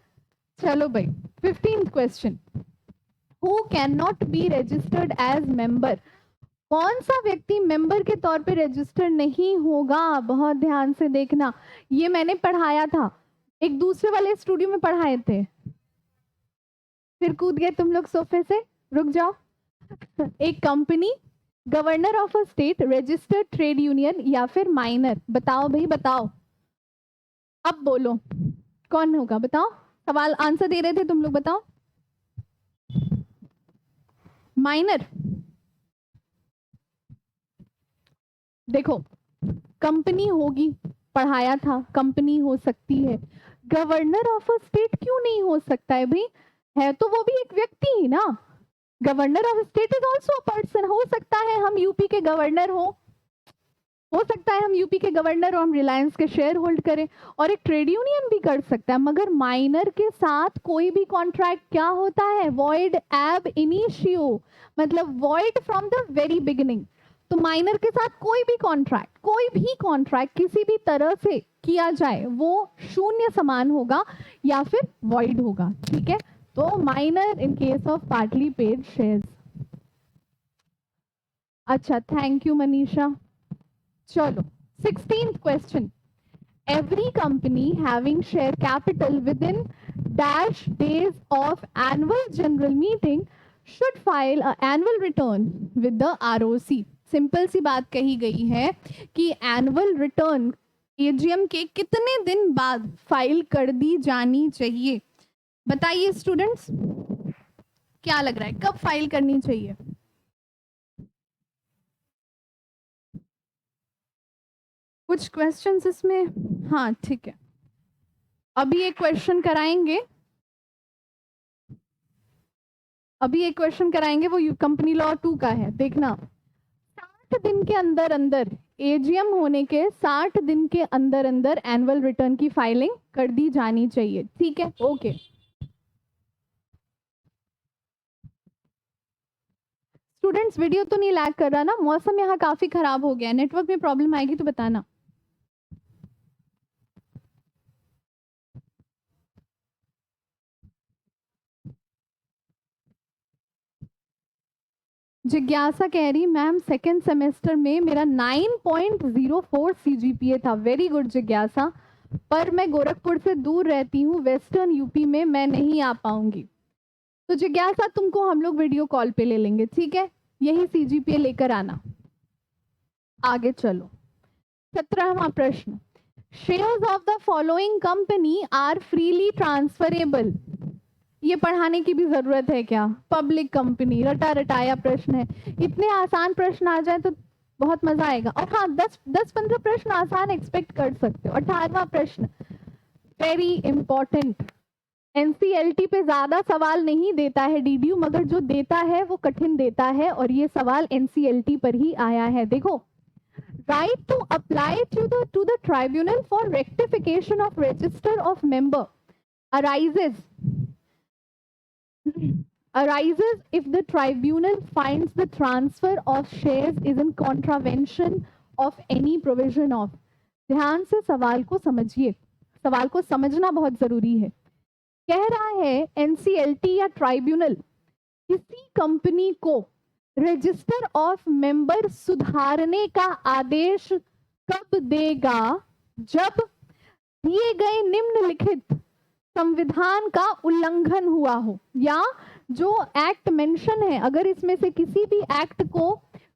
S1: चलो भाई 15th question, who can not be registered as member. कौन सा व्यक्ति मेंबर के तौर पे रजिस्टर नहीं होगा? बहुत ध्यान से देखना, ये मैंने पढ़ाया था, एक दूसरे वाले स्टूडियो में पढ़ाए थे, फिर कूद गए तुम लोग सोफे से, रुक जाओ। एक company, governor of a state, registered trade union, या फिर माइनर। बताओ भाई बताओ, अब बोलो कौन होगा, बताओ। सवाल आंसर दे रहे थे तुम लोग, बताओ। माइनर। देखो, कंपनी होगी, पढ़ाया था, कंपनी हो सकती है, गवर्नर ऑफ अ स्टेट क्यों नहीं हो सकता है भाई? है तो वो भी एक व्यक्ति ही ना। Governor of state is also a person. हो सकता है हम यूपी के गवर्नर हो सकता है हम यूपी के गवर्नर और हम रिलायंस के शेयर होल्ड करें, और एक ट्रेड यूनियन भी कर सकता है। मगर माइनर के साथ कोई भी कॉन्ट्रैक्ट क्या होता है? वॉइड एब इनिशियो, मतलब void from the very beginning. तो माइनर के साथ कोई भी कॉन्ट्रैक्ट किसी भी तरह से किया जाए वो शून्य समान होगा या फिर वॉइड होगा। ठीक है, तो minor in case of partly paid shares. अच्छा, थैंक यू मनीषा। चलो 16th question, every company having share capital within dash days of annual general meeting should file a annual return with the ROC। Simple सी बात कही गई है कि एनुअल रिटर्न एजीएम के कितने दिन बाद फाइल कर दी जानी चाहिए? बताइए स्टूडेंट्स, क्या लग रहा है कब फाइल करनी चाहिए? कुछ क्वेश्चंस इसमें, हाँ ठीक है, अभी एक क्वेश्चन कराएंगे अभी एक क्वेश्चन कराएंगे, वो कंपनी लॉ 2 का है, देखना। 60 दिन के अंदर अंदर, एजीएम होने के 60 दिन के अंदर अंदर एनुअल रिटर्न की फाइलिंग कर दी जानी चाहिए, ठीक है? ओके। स्टूडेंट्स, वीडियो तो नहीं लैग कर रहा ना? मौसम यहाँ काफी खराब हो गया, नेटवर्क में प्रॉब्लम आएगी तो बताना। जिज्ञासा कह रही, मैम सेकेंड सेमेस्टर में मेरा 9.04 सीजीपीए था। वेरी गुड जिज्ञासा, पर मैं गोरखपुर से दूर रहती हूँ, वेस्टर्न यूपी में, मैं नहीं आ पाऊंगी। तो जिज्ञासा, तुमको हम लोग वीडियो कॉल पे ले लेंगे, ठीक है? यही सीजीपीए लेकर आना। आगे चलो, 17वां प्रश्न, shares of the following company are freely transferable. ये पढ़ाने की भी जरूरत है क्या? पब्लिक कंपनी, रटा रटाया प्रश्न है। इतने आसान प्रश्न आ जाए तो बहुत मजा आएगा। और हाँ, 10-15 प्रश्न आसान एक्सपेक्ट कर सकते हो। 18वां प्रश्न, वेरी इंपॉर्टेंट। एनसीएलटी पे ज्यादा सवाल नहीं देता है डीडीयू, मगर जो देता है वो कठिन देता है, और ये सवाल एनसीएलटी पर ही आया है। देखो, right to apply to the tribunal for rectification of register of member arises if the tribunal finds the transfer of shares is in contravention of any provision of। ध्यान से सवाल को समझिए, सवाल को समझना बहुत जरूरी है। कह रहा है एनसीएलटी या ट्राइब्यूनल किसी कंपनी को रजिस्टर ऑफ मेंबर सुधारने का आदेश कब देगा? जब दिए गए निम्नलिखित संविधान का उल्लंघन हुआ हो, या जो एक्ट मेंशन है, अगर इसमें से किसी भी एक्ट को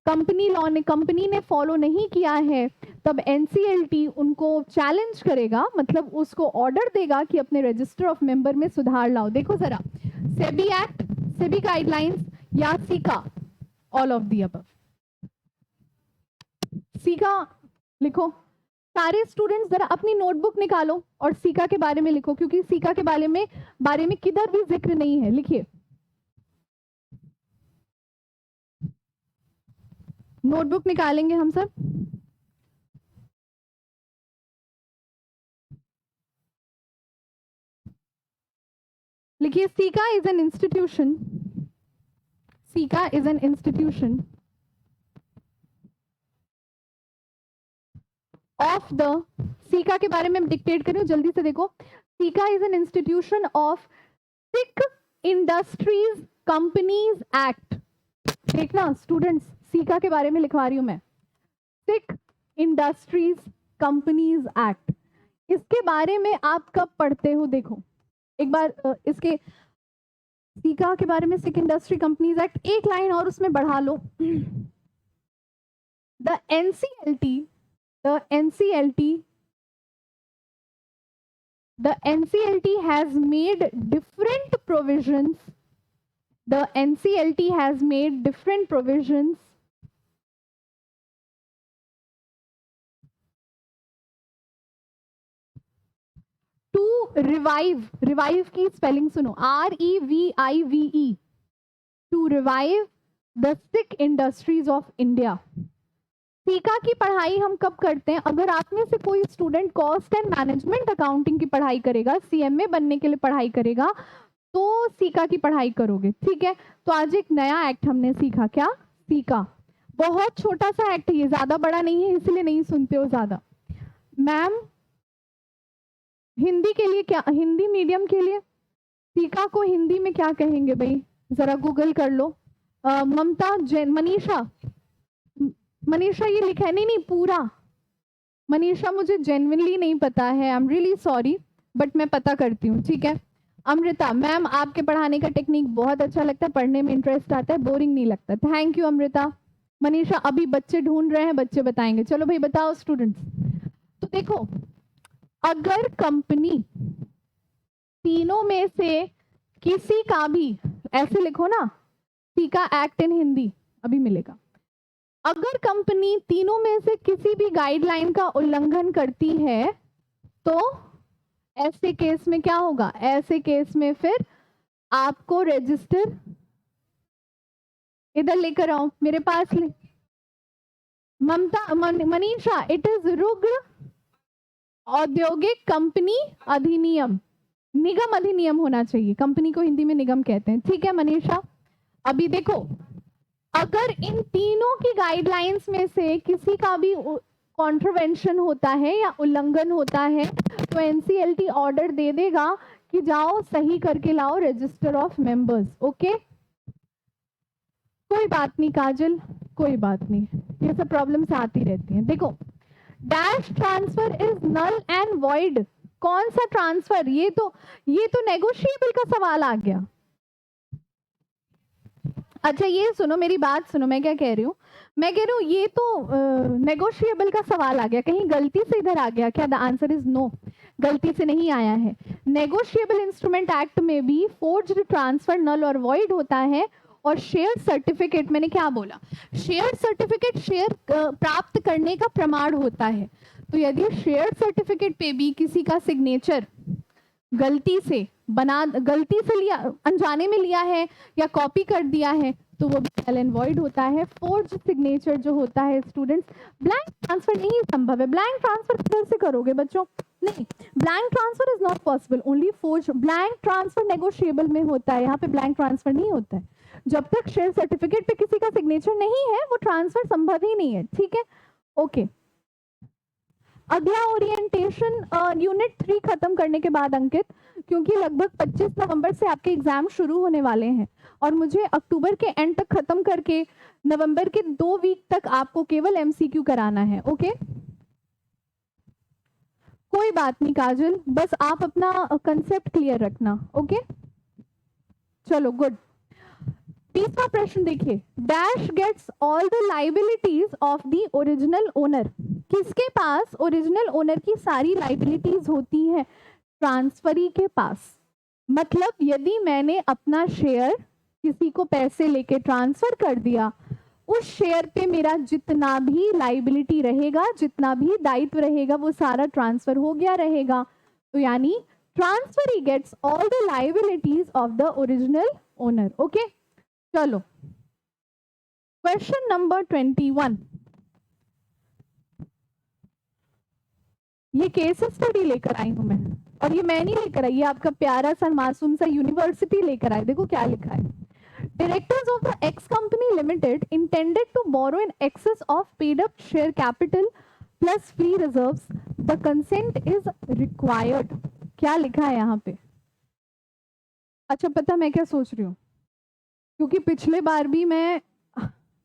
S1: कंपनी ने फॉलो नहीं किया है, तब एनसीएलटी उनको चैलेंज करेगा, मतलब उसको ऑर्डर देगा कि अपने रजिस्टर ऑफ मेंबर में सुधार लाओ। देखो जरा, सेबी एक्ट, सेबी गाइडलाइंस या caeca, all of the above. Caeca लिखो। सारे स्टूडेंट्स जरा अपनी नोटबुक निकालो और सीका के बारे में लिखो, क्योंकि सीका के बारे में किधर भी जिक्र नहीं है। लिखिए, नोटबुक निकालेंगे हम सब। लिखिए, caeca is an institution, caeca is an institution of the, caeca के बारे में डिक्टेट करूं, जल्दी से देखो। Caeca is an institution of sick industries companies act. देखना स्टूडेंट्स, सीका के बारे में लिखवा रही हूं मैं, सिक इंडस्ट्रीज कंपनीज एक्ट। इसके बारे में आप कब पढ़ते हो? देखो एक बार इसके सीका के बारे में, सिक इंडस्ट्री कंपनीज एक्ट, एक लाइन और उसमें बढ़ा लो। The NCLT has made different provisions. The NCLT has made different provisions to revive की स्पेलिंग सुनो, REVIVE, to revive the sick industries of India। Caeca की पढ़ाई हम कब करते हैं? अगर आप में से कोई student cost and management accounting की पढ़ाई करेगा, सीएमए बनने के लिए पढ़ाई करेगा, तो सीका की पढ़ाई करोगे, ठीक है? तो आज एक नया एक्ट हमने सीखा, क्या? सीका। बहुत छोटा सा एक्ट है ये, ज्यादा बड़ा नहीं है, इसलिए नहीं सुनते हो ज्यादा। मैम हिंदी के लिए क्या, हिंदी मीडियम के लिए सीका को हिंदी में क्या कहेंगे भाई? जरा गूगल कर लो। ममता जैन, मनीषा ये लिखा है? नहीं पूरा मनीषा, मुझे जेन्युइनली नहीं पता है, I am really sorry, but मैं पता करती हूँ, ठीक है? अमृता, मैम आपके पढ़ाने का टेक्निक बहुत अच्छा लगता है, पढ़ने में इंटरेस्ट आता है, बोरिंग नहीं लगता। Thank you Amrita. मनीषा, अभी बच्चे ढूंढ रहे हैं, बच्चे बताएंगे। चलो भाई बताओ स्टूडेंट्स। तो देखो, अगर कंपनी तीनों में से किसी का भी, ऐसे लिखो ना, सीका एक्ट इन हिंदी अभी मिलेगा। अगर कंपनी तीनों में से किसी भी गाइडलाइन का उल्लंघन करती है, तो ऐसे केस में क्या होगा? ऐसे केस में फिर आपको रजिस्टर इधर लेकर आओ मेरे पास ममता मनीषा, इट इज रुग्ण औद्योगिक कंपनी अधिनियम, निगम अधिनियम होना चाहिए, कंपनी को हिंदी में निगम कहते हैं। ठीक है मनीषा, अभी देखो अगर इन तीनों की गाइडलाइंस में से किसी का भी कॉन्ट्रवेंशन होता है या उल्लंघन होता है तो एनसीएलटी ऑर्डर दे देगा कि जाओ सही करके लाओ रजिस्टर ऑफ मेंबर्स। ओके, कोई बात नहीं काजल, कोई बात नहीं, ये सब प्रॉब्लम्स आती रहती हैं। देखो dash transfer is null and void, कौन सा ट्रांसफर, ये तो नेगोशिएबल का सवाल आ गया। अच्छा ये सुनो, मेरी बात सुनो, मैं क्या कह रही हूँ, मैं कह रही हूँ ये तो नेगोशिएबल का सवाल आ गया, कहीं गलती से इधर आ गया क्या? द आंसर इज नो, गलती से नहीं आया है। नेगोशिएबल इंस्ट्रूमेंट एक्ट में भी फोर्ज्ड ट्रांसफर नल और वॉइड होता है, और शेयर सर्टिफिकेट, मैंने क्या बोला, शेयर सर्टिफिकेट शेयर प्राप्त करने का प्रमाण होता है। तो यदि शेयर सर्टिफिकेट पे भी किसी का सिग्नेचर गलती से लिया, अनजाने में लिया है या कॉपी कर दिया है तो वो नल एंड वॉइड होता है। फोर्ज सिग्नेचर जो होता है स्टूडेंट्स, ब्लैंक ट्रांसफर नहीं संभव है। ब्लैंक ट्रांसफर किधर से करोगे बच्चों? नहीं, blank transfer is not possible, only forge. Blank transfer negotiable में होता है, यहाँ पे ब्लैंक ट्रांसफर नहीं होता है। जब तक शेयर सर्टिफिकेट पे किसी का सिग्नेचर नहीं है वो ट्रांसफर संभव ही नहीं है। ठीक है, ओके। अगला ओरिएंटेशन यूनिट 3 खत्म करने के बाद अंकित, क्योंकि लगभग 25 नवंबर से आपके एग्जाम शुरू होने वाले हैं और मुझे अक्टूबर के एंड तक खत्म करके नवंबर के 2 वीक तक आपको केवल एमसीक्यू कराना है। ओके, कोई बात नहीं काजल, बस आप अपना कंसेप्ट क्लियर रखना। ओके चलो गुड। तीसरा प्रश्न देखिए, dash gets all the liabilities of the original owner, किसके पास ओरिजिनल ओनर की सारी लाइबिलिटीज होती है? ट्रांसफरी के पास। मतलब यदि मैंने अपना शेयर किसी को पैसे लेके ट्रांसफर कर दिया, उस शेयर पे मेरा जितना भी लाइबिलिटी रहेगा, जितना भी दायित्व रहेगा, वो सारा ट्रांसफर हो गया रहेगा। तो यानी transferee gets all the liabilities of the original owner. Okay चलो क्वेश्चन नंबर 21, ये केस स्टडी लेकर आई हूं मैं, और ये मैं नहीं लेकर आई, ये आपका प्यारा सा मासूम सा यूनिवर्सिटी लेकर आए। देखो क्या लिखा है, directors of the X company limited intended to borrow in excess of paid up share capital plus free reserves, the consent is required. क्या लिखा है यहाँ पे? अच्छा पता मैं क्या सोच रही हूँ, क्योंकि पिछले बार भी मैं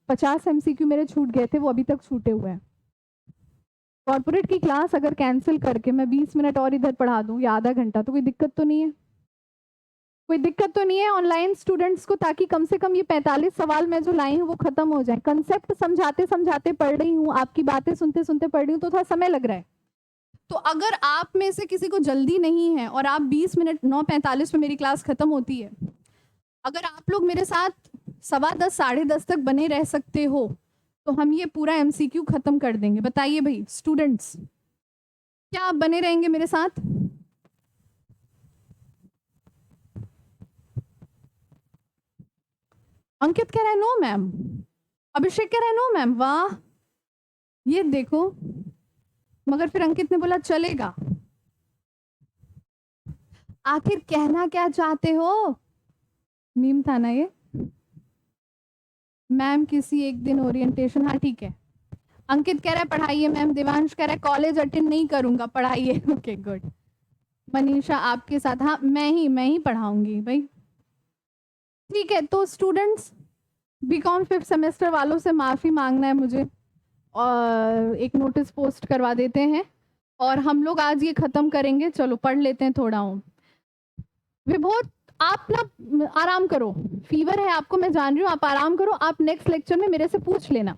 S1: 50 एमसीक्यू मेरे छूट गए थे, वो अभी तक छूटे हुए हैं। कॉर्पोरेट की क्लास अगर कैंसिल करके मैं 20 मिनट और इधर पढ़ा दूं या आधा घंटा, तो कोई दिक्कत तो नहीं है? कोई दिक्कत तो नहीं है ऑनलाइन स्टूडेंट्स को, ताकि कम से कम ये 45 सवाल मैं जो लाई हूँ वो खत्म हो जाए। कंसेप्ट समझाते समझाते पढ़ रही हूँ, आपकी बातें सुनते सुनते पढ़ रही हूँ, तो थोड़ा समय लग रहा है। तो अगर आप में से किसी को जल्दी नहीं है और आप 20 मिनट 9:45 में मेरी क्लास खत्म होती है, अगर आप लोग मेरे साथ 10:15 10:30 तक बने रह सकते हो तो हम ये पूरा एमसीक्यू खत्म कर देंगे। बताइए भाई स्टूडेंट्स, क्या आप बने रहेंगे मेरे साथ? अंकित कह रहा है नो मैम, अभिषेक कह रहा है नो मैम। वाह, ये देखो, मगर फिर अंकित ने बोला चलेगा। आखिर कहना क्या चाहते हो? मीम था ना ये, मैम किसी एक दिन ओरिएंटेशन, हाँ ठीक है। अंकित कह रहा है पढ़ाइए मैम, देवांश कह रहा है कॉलेज अटेंड नहीं करूंगा, पढ़ाइए। Okay good. मनीषा आपके साथ, हाँ मैं ही पढ़ाऊंगी भाई। ठीक है, तो स्टूडेंट्स बीकॉम 5th सेमेस्टर वालों से माफ़ी मांगना है मुझे, और एक नोटिस पोस्ट करवा देते हैं और हम लोग आज ये ख़त्म करेंगे। चलो पढ़ लेते हैं थोड़ा। विभोर आप ना आराम करो, फीवर है आपको, मैं जान रही हूँ, आप आराम करो, आप नेक्स्ट लेक्चर में मेरे से पूछ लेना।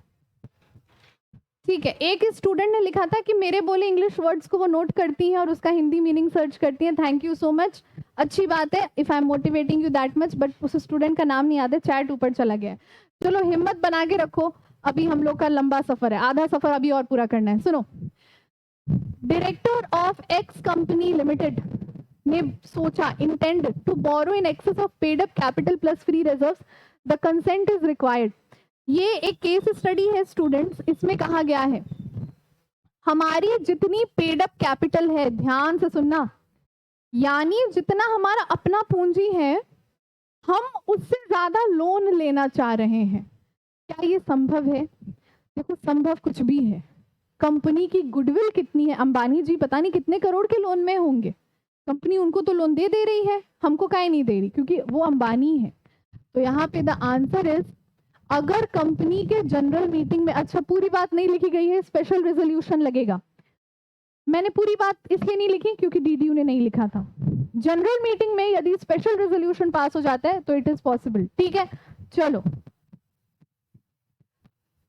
S1: ठीक है, एक स्टूडेंट ने लिखा था कि मेरे बोले इंग्लिश वर्ड्स को वो नोट करती हैं और उसका हिंदी मीनिंग सर्च करती हैं। थैंक यू सो मच, अच्छी बात है, if I am motivating you that much. But उस स्टूडेंट का नाम नहीं याद है, चैट ऊपर चला गया है। चलो हिम्मत बना के रखो, अभी हम लोग का लंबा सफर है, आधा सफर अभी और पूरा करना है। सुनो, director of X company limited ने सोचा, intend to borrow in excess of paid up capital plus free reserves, the consent is required. ये एक केस स्टडी है स्टूडेंट्स, इसमें कहा गया है हमारी जितनी पेड अप कैपिटल है, ध्यान से सुनना, यानी जितना हमारा अपना पूंजी है, हम उससे ज्यादा लोन लेना चाह रहे हैं। क्या ये संभव है? देखो, संभव कुछ भी है। कंपनी की गुडविल कितनी है, अंबानी जी पता नहीं कितने करोड़ के लोन में होंगे, कंपनी उनको तो लोन दे रही है, हमको काहे नहीं दे रही, क्योंकि वो अंबानी है। तो यहाँ पे द आंसर इज, अगर कंपनी के जनरल मीटिंग में, अच्छा पूरी बात नहीं लिखी गई है, स्पेशल रेजोल्यूशन लगेगा। मैंने पूरी बात इसलिए नहीं लिखी क्योंकि डीडीयू ने नहीं लिखा था। जनरल मीटिंग में यदि स्पेशल रेजोल्यूशन पास हो जाता है तो इट इज पॉसिबल। ठीक है, चलो।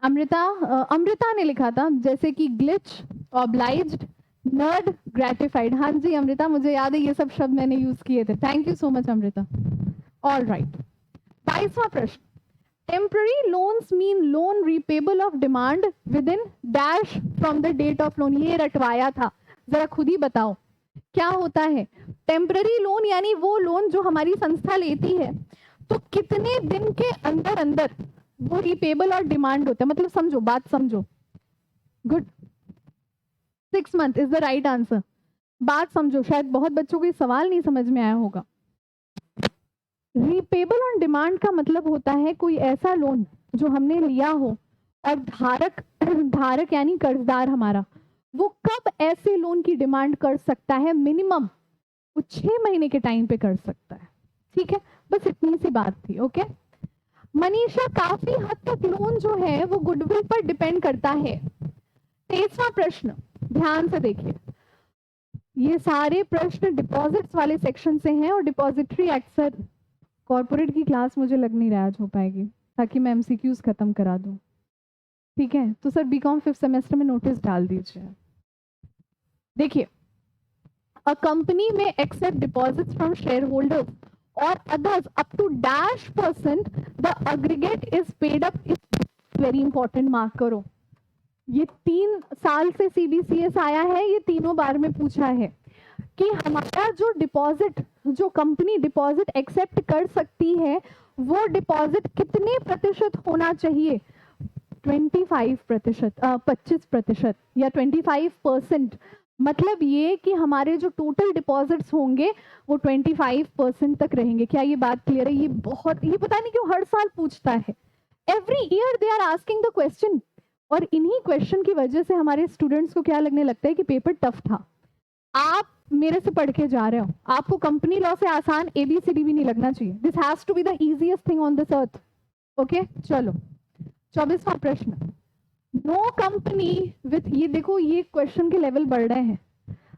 S1: अमृता ने लिखा था जैसे कि ग्लिच, ऑब्लाइज्ड, नर्ड, ग्रेटिफाइड। हाँ जी अमृता, मुझे याद है ये सब शब्द मैंने यूज किए थे। Thank you so much Amrita. All right, 22वां प्रश्न, temporary loans mean loan repayable of demand within dash from the date of loan. ये रटवाया था, जरा खुद ही बताओ क्या होता है। टेम्पररी लोन यानी वो लोन जो हमारी संस्था लेती है, तो कितने दिन के अंदर अंदर वो रीपेबल और डिमांड होता है, मतलब समझो, बात समझो। Good, 6 month is the right answer. बात समझो, शायद बहुत बच्चों को ये सवाल नहीं समझ में आया होगा। रीपेबल ऑन डिमांड का मतलब होता है कोई ऐसा लोन जो हमने लिया हो और धारक यानी कर्जदार हमारा, वो कब ऐसे लोन की डिमांड कर सकता है, मिनिमम वो 6 महीने के टाइम पे कर सकता है। ठीक है, बस इतनी सी बात थी। ओके मनीषा, काफी हद तक लोन जो है वो गुडविल पर डिपेंड करता है। 23वां प्रश्न, ध्यान से देखिए, ये सारे प्रश्न डिपॉजिट्स वाले सेक्शन से हैं और डिपॉजिटरी एक्ट, सर कॉर्पोरेट की क्लास मुझे लग नहीं रहा आज हो पाएगी, ताकि मैं एमसीक्यूज खत्म करा दूं। ठीक है, तो सर बीकॉम 5th सेमेस्टर में नोटिस डाल दीजिए। देखिए, अ कंपनी में accept deposits from share holders और others up to -% the aggregate is paid up, is very important, mark करो। ये 3 साल से सीबीसीएस आया है, ये तीनों बार में पूछा है कि हमारा जो डिपॉजिट, जो कंपनी डिपॉजिट एक्सेप्ट कर सकती है, वो डिपॉजिट कितने प्रतिशत होना चाहिए? 25%, 25% या 25%। मतलब ये कि हमारे जो टोटल डिपॉजिट्स होंगे वो 25% तक रहेंगे। क्या ये बात क्लियर है? ये बहुत, ये पता नहीं क्यों हर साल पूछता है, every year they are asking the question. और इन्हीं क्वेश्चन की वजह से हमारे स्टूडेंट्स को क्या लगने लगता है कि पेपर टफ था। आप मेरे से पढ़ के जा रहे हो, आपको कंपनी लॉ से आसान ABCD भी नहीं लगना चाहिए। This has to be the easiest thing on this earth. Okay चलो, 24वां प्रश्न, नो कंपनी विथ, ये देखो ये क्वेश्चन के लेवल बढ़ रहे हैं।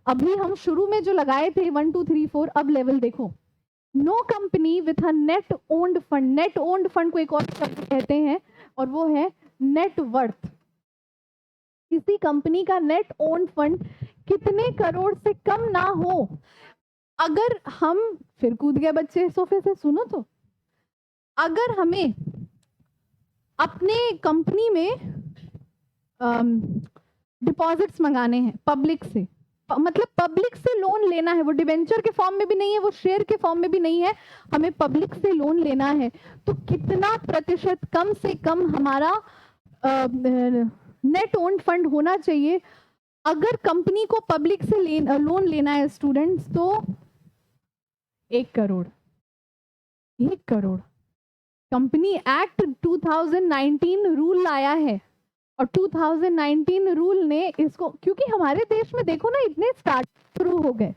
S1: अभी हम शुरू में जो लगाए थे 1 2 3 4, अब लेवल देखो। No company with a net owned fund, net owned fund को एक और शब्द कहते हैं और वो है नेट वर्थ। किसी कंपनी का नेट ओन्ड फंड कितने करोड़ से कम ना हो। अगर हम, फिर कूद गए बच्चे सोफे से, सुनो तो, अगर हमें अपने कंपनी में डिपॉजिट्स मंगाने हैं पब्लिक से, मतलब पब्लिक से लोन लेना है, वो डिवेंचर के फॉर्म में भी नहीं है, वो शेयर के फॉर्म में भी नहीं है, हमें पब्लिक से लोन लेना है, तो कितना प्रतिशत कम से कम हमारा नेट ओन्ड फंड होना चाहिए? अगर कंपनी को पब्लिक से लोन लेना है स्टूडेंट्स, तो 1 crore. 1 crore. Company act 2019 rule लाया है और 2019 रूल ने इसको, क्योंकि हमारे देश में देखो ना इतने स्टार्ट शुरू हो गए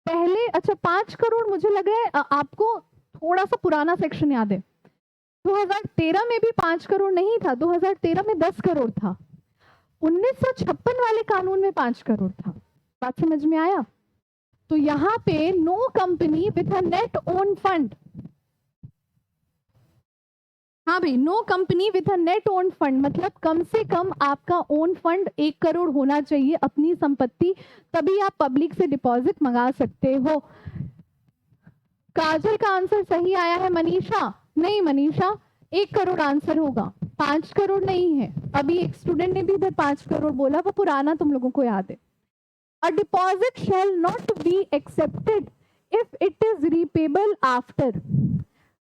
S1: पहले। अच्छा 5 करोड़, मुझे लग रहा है आपको थोड़ा सा पुराना सेक्शन याद है, 2013 में भी 5 करोड़ नहीं था, 2013 में 10 करोड़ था, 1956 वाले कानून में 5 करोड़ था। बात समझ में आया? तो यहाँ पे no company with a net own fund, हाँ भाई, no company with a net own fund मतलब कम से कम आपका ओन फंड 1 करोड़ होना चाहिए अपनी संपत्ति, तभी आप पब्लिक से डिपॉजिट मंगा सकते हो। काजल का आंसर सही आया है। मनीषा, नहीं मनीषा, 1 करोड़ आंसर होगा, 5 करोड़ नहीं है। अभी एक स्टूडेंट ने भी इधर 5 करोड़ बोला, वो पुराना तुम लोगों को याद है। A deposit shall not be accepted if it is repayable after.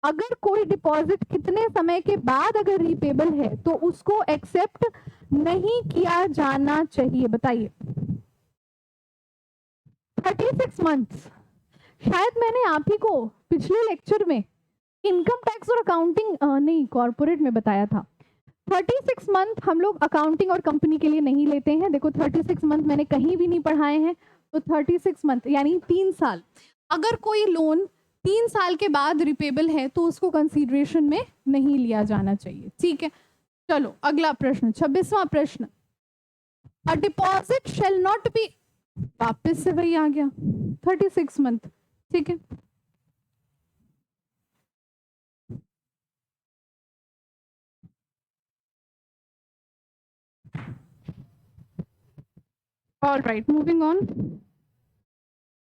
S1: अगर कोई डिपॉजिट कितने समय के बाद अगर रीपेबल है तो उसको एक्सेप्ट नहीं किया जाना चाहिए, बताइए। 36 मंथ्स। शायद मैंने आप ही को पिछले लेक्चर में इनकम टैक्स और अकाउंटिंग नहीं कॉर्पोरेट में बताया था। 36 मंथ हम लोग अकाउंटिंग और कंपनी के लिए नहीं लेते हैं। देखो 36 मंथ मैंने कहीं भी नहीं पढ़ाए हैं, तो 36 मंथ यानी 3 साल। अगर कोई लोन 3 साल के बाद रिपेबल है तो उसको कंसीडरेशन में नहीं लिया जाना चाहिए, ठीक है। चलो अगला प्रश्न, 26वां प्रश्न। A deposit shall not be, वापस से वही आ गया 36 मंथ, ठीक है। All right, moving on.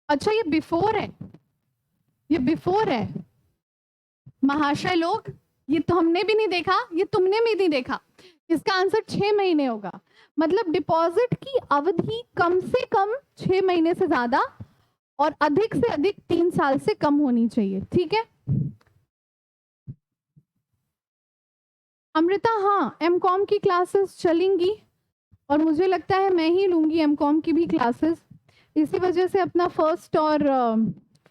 S1: अच्छा ये बिफोर है, ये बिफोर है महाशय लोग, ये तो हमने भी नहीं देखा, ये तुमने भी नहीं देखा। इसका आंसर 6 महीने होगा। मतलब डिपॉजिट की अवधि कम से कम 6 महीने से ज्यादा और अधिक से अधिक 3 साल से कम होनी चाहिए, ठीक है। अमृता, हाँ एमकॉम की क्लासेस चलेंगी और मुझे लगता है मैं ही लूंगी एमकॉम की भी क्लासेस। इसी वजह से अपना फर्स्ट और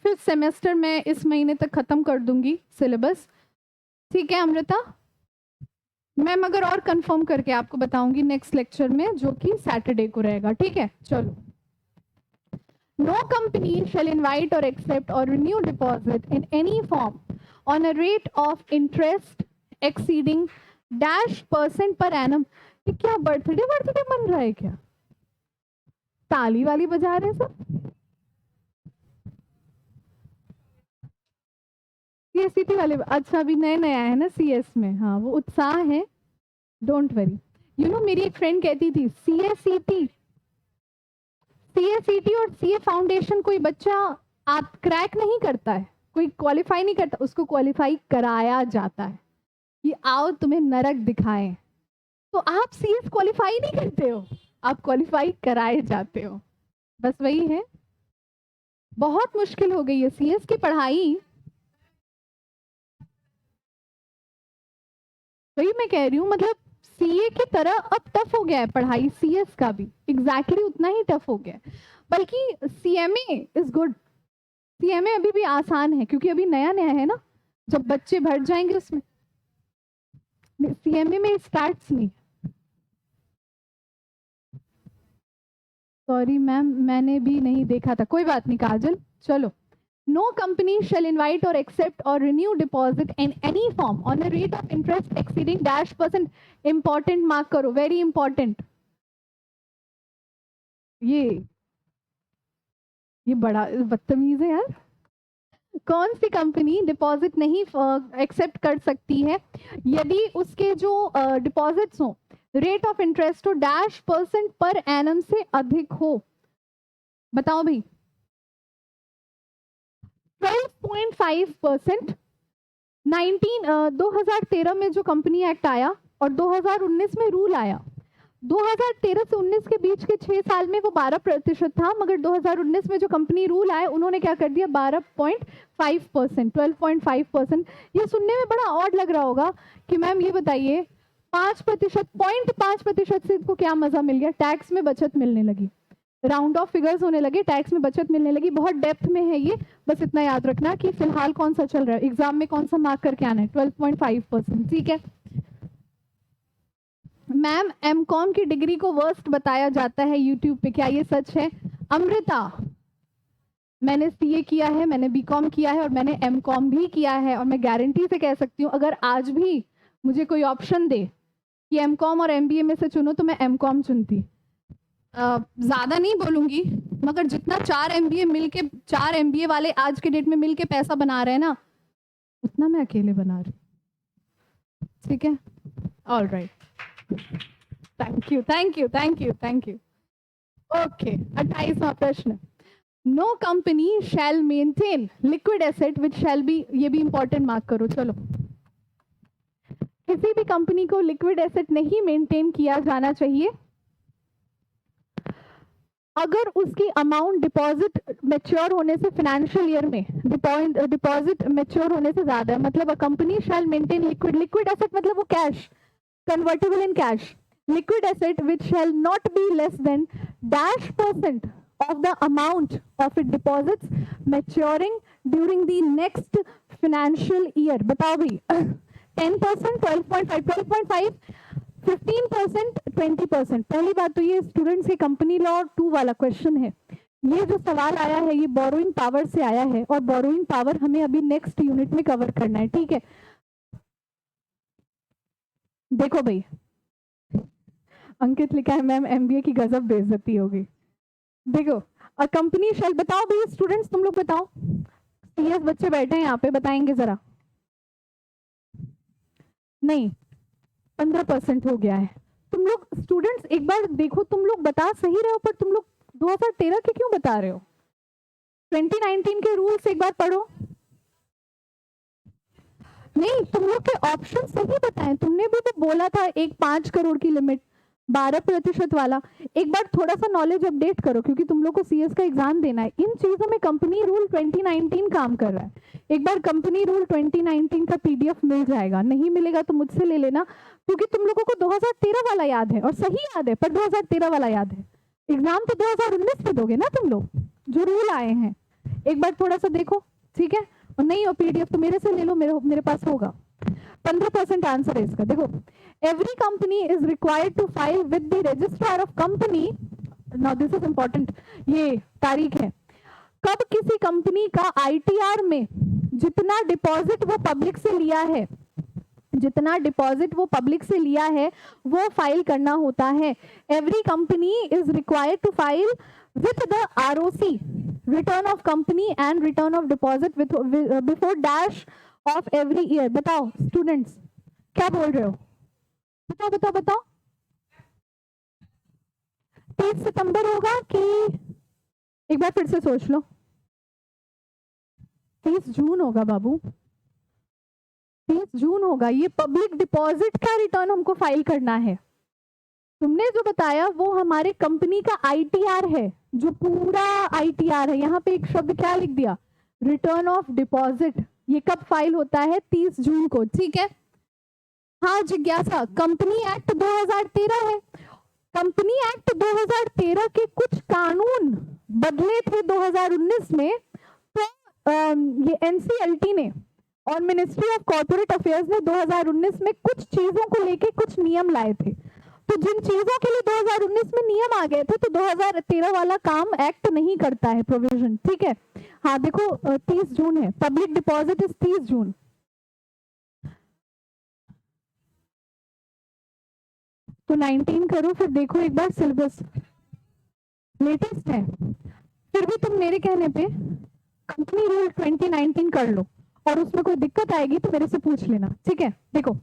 S1: फिफ्थ सेमेस्टर में इस महीने तक खत्म कर दूंगी सिलेबस, ठीक है अमृता। मैं मगर और कंफर्म करके आपको बताऊंगी नेक्स्ट लेक्चर में, जो कि सैटरडे को रहेगा, ठीक है। चलो, नो कंपनी शेल इनवाइट और एक्सेप्ट और renew deposit in any form on a rate of interest exceeding -% per annum. ये क्या बर्थडे बर्थडे बन रहा है क्या? ताली वाली बजा रहे सब। सीएससीटी वाले, अच्छा अभी नए नया है ना सीएस में, हाँ वो उत्साह है, डोंट वरी। यू नो मेरी एक फ्रेंड कहती थी सीएससीटी, सीएससीटी और सीए फाउंडेशन कोई बच्चा आप क्रैक नहीं करता है, कोई क्वालिफाई नहीं करता, उसको क्वालिफाई कराया जाता है कि आओ तुम्हें नरक दिखाएं। तो आप सीएस क्वालिफाई नहीं करते हो, आप क्वालिफाई कराए जाते हो, बस वही है। बहुत मुश्किल हो गई है सीएस की पढ़ाई, वही मैं कह रही हूँ। मतलब सीए की तरह अब टफ हो गया है पढ़ाई, सीएस का भी एग्जैक्टली उतना ही टफ हो गया है। बल्कि सीएमए इज गुड, सीएमए अभी भी आसान है क्योंकि अभी नया नया है ना, जब बच्चे भर जाएंगे उसमें। सीएमए में स्टार्ट नहीं, सॉरी मैम मैंने भी नहीं देखा था, कोई बात नहीं काजल। चलो, नो कंपनी शेल इनवाइट और एक्सेप्ट और renew deposit in any form on a rate of interest exceeding -%। Important mark करो, वेरी इंपॉर्टेंट। ये बड़ा बदतमीज है यार। कौन सी कंपनी डिपॉजिट नहीं एक्सेप्ट कर सकती है यदि उसके जो डिपॉजिट्स हो रेट ऑफ इंटरेस्ट हो -% पर एनम से अधिक हो? बताओ भाई। 12.5%। 2013 में जो कंपनी एक्ट आया और 2019 में रूल आया, 2013 से 19 के बीच के 6 साल में वो 12% था, मगर 2019 में जो कंपनी रूल आए उन्होंने क्या कर दिया 12.5%, 12.5%। ये सुनने में बड़ा ऑड लग रहा होगा कि मैम ये बताइए 5%, 0.5% से इसको क्या मजा मिल गया? टैक्स में बचत मिलने लगी, राउंड ऑफ फिगर्स होने लगे, टैक्स में बचत मिलने लगी। बहुत डेप्थ में है ये, बस इतना याद रखना कि फिलहाल कौन सा चल रहा है, एग्जाम में कौन सा मार्क करके आना है, 12.5%, ठीक है। मैम एमकॉम की डिग्री को वर्स्ट बताया जाता है यूट्यूब पे, क्या ये सच है? अमृता, मैंने सीए किया है, मैंने बीकॉम किया है और मैंने एमकॉम भी किया है, और मैं गारंटी से कह सकती हूँ अगर आज भी मुझे कोई ऑप्शन दे कि एमकॉम और एमबीए में से चुनो तो मैं एमकॉम चुनती। ज्यादा नहीं बोलूंगी, मगर जितना 4 एमबीए वाले आज के डेट में मिलके पैसा बना रहे हैं ना, उतना मैं अकेले बना रही, ठीक है। All right, thank you thank you thank you thank you. Okay, 28वां प्रश्न। No company shall maintain liquid asset which shall be, ये भी इंपॉर्टेंट मार्क करो। चलो, किसी भी कंपनी को लिक्विड एसेट नहीं मेंटेन किया जाना चाहिए अगर उसकी अमाउंट डिपॉजिट मेच्योर होने से फाइनेंशियल ईयर में डिपॉजिट मेच्योर होने से ज्यादा है, मतलब a company shall maintain liquid asset, मतलब वो cash convertible in cash, liquid asset which shall not be less than dash percent of the amount of its deposits maturing during the next financial year. बताओ भाई 10%, 12.5, 12.5, 15%, 20%. पहली बात तो ये स्टूडेंट्स के कंपनी लॉ 2 वाला क्वेश्चन है। ये जो सवाल आया है ये बोरोइंग पावर से आया है, और बोरोइंग पावर हमें अभी नेक्स्ट यूनिट में कवर करना है, ठीक है। देखो भाई, अंकित लिखा है मैम एमबीए की गजब बेइज्जती होगी। देखो, अ कंपनी शैल, बताओ भाई स्टूडेंट्स, तुम लोग बताओ, सीएस बच्चे बैठे हैं यहाँ पे, बताएंगे जरा। नहीं, 15% हो गया है। तुम लोग स्टूडेंट्स एक बार देखो, तुम लोग बता सही रहे हो, पर तुम लोग 2013 के क्यों बता रहे हो? 2019 के रूल्स एक बार पढ़ो। नहीं, तुम लोग के ऑप्शन सही बताएं, तुमने भी तो बोला था एक 5 करोड़ की लिमिट, 12% वाला। एक बार थोड़ा सा नॉलेज अपडेट करो, क्योंकि तुम लोग को सीएस का एग्जाम देना है। इन चीजों में कंपनी रूल 2019 काम कर रहा है। एक बार कंपनी रूल 2019 का पीडीएफ मिल जाएगा, नहीं मिलेगा तो मुझसे ले लेना, क्योंकि तुम लोगों को 2013 वाला याद है, और सही याद है, पर 2013 वाला याद है। एग्जाम तो 2019 में दोगे ना तुम लोग, जो रूल आए हैं। एक बार थोड़ा सा देखो, ठीक है। और नहीं हो पीडीएफ तो मेरे से ले लो, मेरे पास होगा। 15% आंसर है इसका। देखो, every company is required to file with the registrar of company, now this is important, ये तारीख है, कब किसी कंपनी का आईटीआर में जितना डिपॉजिट वो पब्लिक से लिया है, जितना डिपॉजिट वो पब्लिक से लिया है वो फाइल करना होता है। Every company is required to file with the ROC, return of company and return of deposit before dash of every year. बताओ स्टूडेंट्स, क्या बोल रहे हो? बताओ बताओ बताओ। 30 सितंबर होगा कि, एक बार फिर से सोच लो, 30 जून होगा बाबू, 30 जून होगा। ये पब्लिक डिपॉजिट का रिटर्न हमको फाइल करना है। तुमने जो बताया वो हमारे कंपनी का आईटीआर है, जो पूरा आईटीआर है। यहाँ पे एक शब्द क्या लिख दिया, रिटर्न ऑफ डिपॉजिट। ये कब फाइल होता है? 30 जून को, ठीक है। हाँ जिज्ञासा, कंपनी एक्ट 2013 है। कंपनी एक्ट 2013 के कुछ कानून बदले थे 2019 में, तो ये एनसीएलटी ने और मिनिस्ट्री ऑफ कॉर्पोरेट अफेयर्स ने 2019 में कुछ चीजों को लेके कुछ नियम लाए थे। तो जिन चीजों के लिए 2019 में नियम आ गए थे, तो 2013 वाला काम एक्ट नहीं करता है, प्रोविजन, ठीक है। हाँ देखो, 30 जून है, पब्लिक डिपॉजिट इज 30 जून। तो 19 करो, फिर देखो एक बार सिलेबस लेटेस्ट है। फिर भी तुम मेरे कहने पे कंपनी रूल 2019 कर लो, और उसमें कोई दिक्कत आएगी तो मेरे से पूछ लेना, ठीक है। देखो,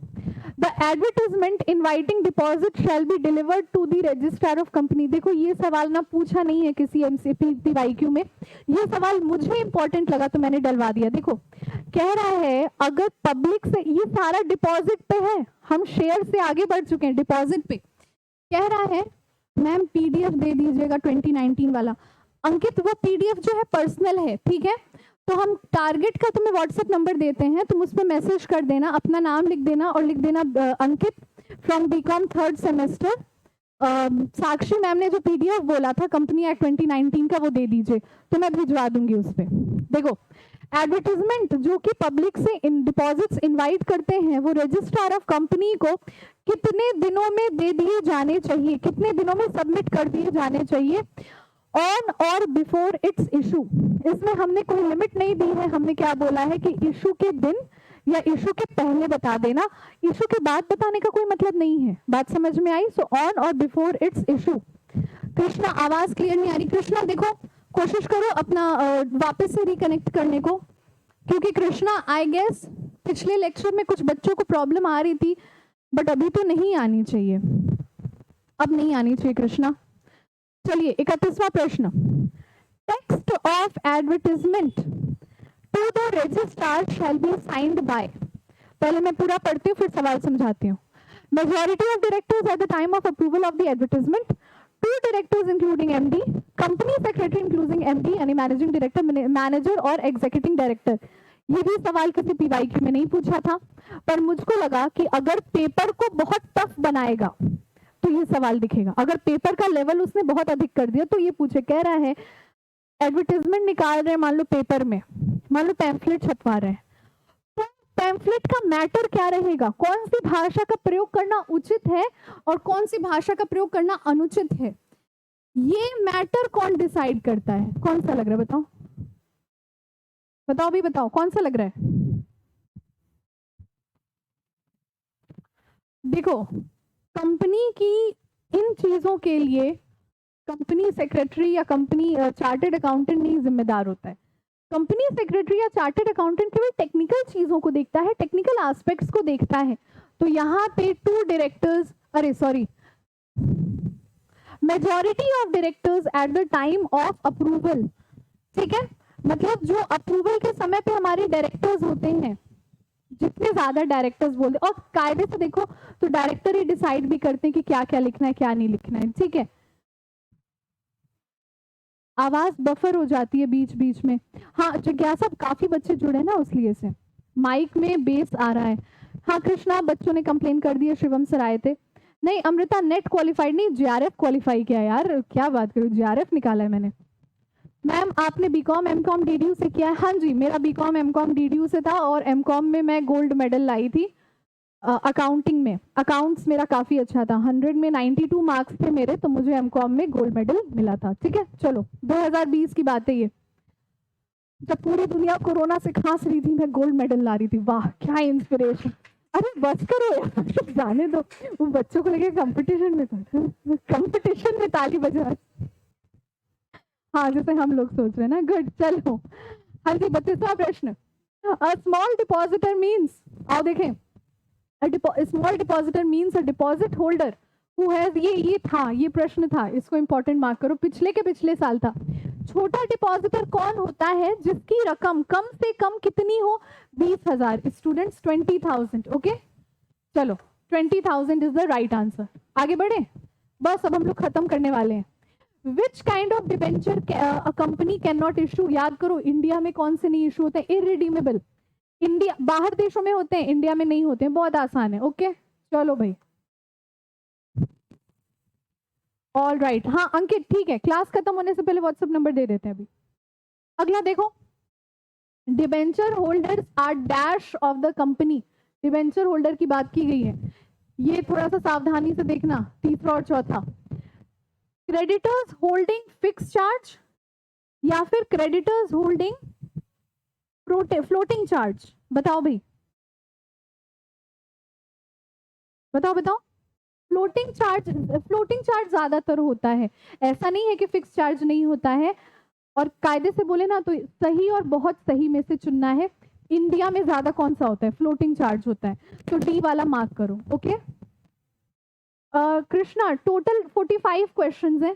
S1: the advertisement inviting deposit shall be delivered to the registrar of company. देखो, ये सवाल ना पूछा नहीं है किसी एमसीपी वाईक्यू में, ये सवाल मुझे इंपॉर्टेंट लगा तो मैंने डलवा दिया। देखो, कह रहा है अगर पब्लिक से, ये सारा डिपॉजिट पे है, हम शेयर से आगे बढ़ चुके हैं, डिपॉजिट पे कह रहा है। मैम पीडीएफ दे दीजिएगा 2019 वाला। अंकित, वो पीडीएफ जो है पर्सनल है, ठीक है। तो हम टारगेट का तुम्हें व्हाट्सएप नंबर देते हैं, तुम उस पर मैसेज कर देना, अपना नाम लिख देना और लिख देना Ankit from BCom 3rd semester. Sakshi ma'am ने जो पीडीएफ बोला था कंपनी एक्ट 2019 का, वो दे दीजिए तो मैं भिजवा दूंगी उस पर। देखो, एडवर्टाइजमेंट जो कि पब्लिक से डिपॉजिट्स इनवाइट करते हैं, वो रजिस्ट्रार ऑफ कंपनी को कितने दिनों में दे दिए जाने चाहिए, कितने दिनों में सबमिट कर दिए जाने चाहिए, ऑन और बिफोर इट्स इशू। इसमें हमने कोई लिमिट नहीं दी है, हमने क्या बोला है कि इशू के दिन या इशू के पहले बता देना, इशू के बाद बताने का कोई मतलब नहीं है। बात समझ में आई? सो ऑन और बिफोर इट्स इशू। कृष्णा, आवाज क्लियर नहीं आ रही। कृष्णा देखो, कोशिश करो अपना वापस से रिकनेक्ट करने को, क्योंकि कृष्णा आई गेस पिछले लेक्चर में कुछ बच्चों को प्रॉब्लम आ रही थी, बट अभी तो नहीं आनी चाहिए, अब नहीं आनी चाहिए कृष्णा। चलिए 31वां प्रश्न, text of advertisement to the registrar shall be signed by. पहले मैं पूरा पढ़ती हूँ फिर सवाल समझाती हूँ। Majority of directors at the time of approval of the advertisement to directors including MD, company secretary including MD यानी मैनेजिंग डायरेक्टर, मैनेजर और एग्जीक्यूटिव डायरेक्टर। ये भी सवाल किसी पीवाईक्यू में नहीं पूछा था, पर मुझको लगा कि अगर पेपर को बहुत टफ बनाएगा तो ये सवाल दिखेगा। अगर पेपर का लेवल उसने बहुत अधिक कर दिया तो ये पूछे, कह रहा है एडवर्टाइजमेंट निकाल रहे हैं मान लो पेपर में, मान लो पैम्फलेट छपवा रहे हैं, तो पैम्फलेट का मैटर क्या रहेगा, कौन सी भाषा का प्रयोग करना उचित है और कौन सी भाषा का प्रयोग करना अनुचित है, ये मैटर कौन डिसाइड करता है? कौन सा लग रहा है बताओ, बताओ भी बताओ कौन सा लग रहा है? देखो, कंपनी की इन चीजों के लिए कंपनी सेक्रेटरी या कंपनी चार्टर्ड अकाउंटेंट नहीं जिम्मेदार होता है। कंपनी सेक्रेटरी या चार्टर्ड अकाउंटेंट केवल टेक्निकल चीजों को देखता है, टेक्निकल एस्पेक्ट्स को देखता है। तो यहाँ पे टू डायरेक्टर्स, अरे sorry, majority of directors at the time of approval, ठीक है, मतलब जो अप्रूवल के समय पे हमारे डायरेक्टर्स होते हैं, जितने ज्यादा डायरेक्टर्स बोलते, और कायदे से देखो तो डायरेक्टर ही डिसाइड भी करते हैं कि क्या क्या लिखना है क्या नहीं लिखना है, ठीक है। आवाज बफर हो जाती है बीच बीच में। हाँ जिज्ञासा, काफी बच्चे जुड़े ना उसलिए से माइक में बेस आ रहा है। हाँ कृष्णा, बच्चों ने कंप्लेन कर दी है, शिवम सर आए थे। नहीं अमृता, नेट क्वालिफाइड नहीं, जीआरएफ क्वालिफाई किया यार, क्या बात करूं, जीआरएफ निकाला है मैंने। मैम आपने बीकॉम एमकॉम डीडीयू से किया है? हाँ जी, मेरा बीकॉम एमकॉम डीडीयू से था और एमकॉम में मैं गोल्ड मेडल लाई थी अकाउंटिंग में। अकाउंट्स मेरा काफी अच्छा था, 100 में 92 मार्क्स थे मेरे, तो मुझे एमकॉम में गोल्ड मेडल मिला था, ठीक है। चलो 2020 की बात है ये, जब पूरी दुनिया कोरोना से खांस रही थी, मैं गोल्ड मेडल ला रही थी। वाह क्या इंस्पिरेशन। अरे बस करो यार, जाने दो, वो बच्चों को लेके कंपटीशन में ताली बजा, हाँ जैसे हम लोग सोच रहे हैं ना, गुड। चलो हाँ जी, 32वां प्रश्न, अ स्मॉल डिपॉजिटर मीन्स, आओ देखें, small depositor means a deposit holder who has, ये था, ये प्रश्न था, इसको इंपॉर्टेंट मार्क करो, पिछले के पिछले साल था। छोटा डिपॉजिटर कौन होता है जिसकी रकम कम से कम कितनी हो, 20,000। स्टूडेंट्स 20,000, ओके चलो 20,000 इज द राइट आंसर। आगे बढ़े, बस अब हम लोग खत्म करने वाले हैं। Which kind of debenture company can not issue, याद करो इंडिया में कौन से नहीं इशू होते हैं, इरिडीमेबल। इंडिया, बाहर देशों में होते हैं, इंडिया में नहीं होते हैं, बहुत आसान है, ओके चलो भाई। ऑल राइट, हाँ अंकित ठीक है, क्लास खत्म होने से पहले व्हाट्सएप नंबर दे देते हैं अभी। अगला देखो, debenture holders are dash of the company, debenture holder की बात की गई है, ये थोड़ा सा सावधानी से देखना, तीसरा और चौथा। क्रेडिटर्स होल्डिंग फिक्स चार्ज या फिर क्रेडिटर्स होल्डिंग फ्लोटिंग चार्ज, बताओ भाई, बताओ बताओ। फ्लोटिंग चार्ज ज्यादातर होता है, ऐसा नहीं है कि फिक्स चार्ज नहीं होता है। और कायदे से बोले ना तो सही और बहुत सही में से चुनना है, इंडिया में ज्यादा कौन सा होता है, फ्लोटिंग चार्ज होता है, तो डी वाला मार्क करो, ओके। कृष्णा, टोटल 45 क्वेश्चंस हैं।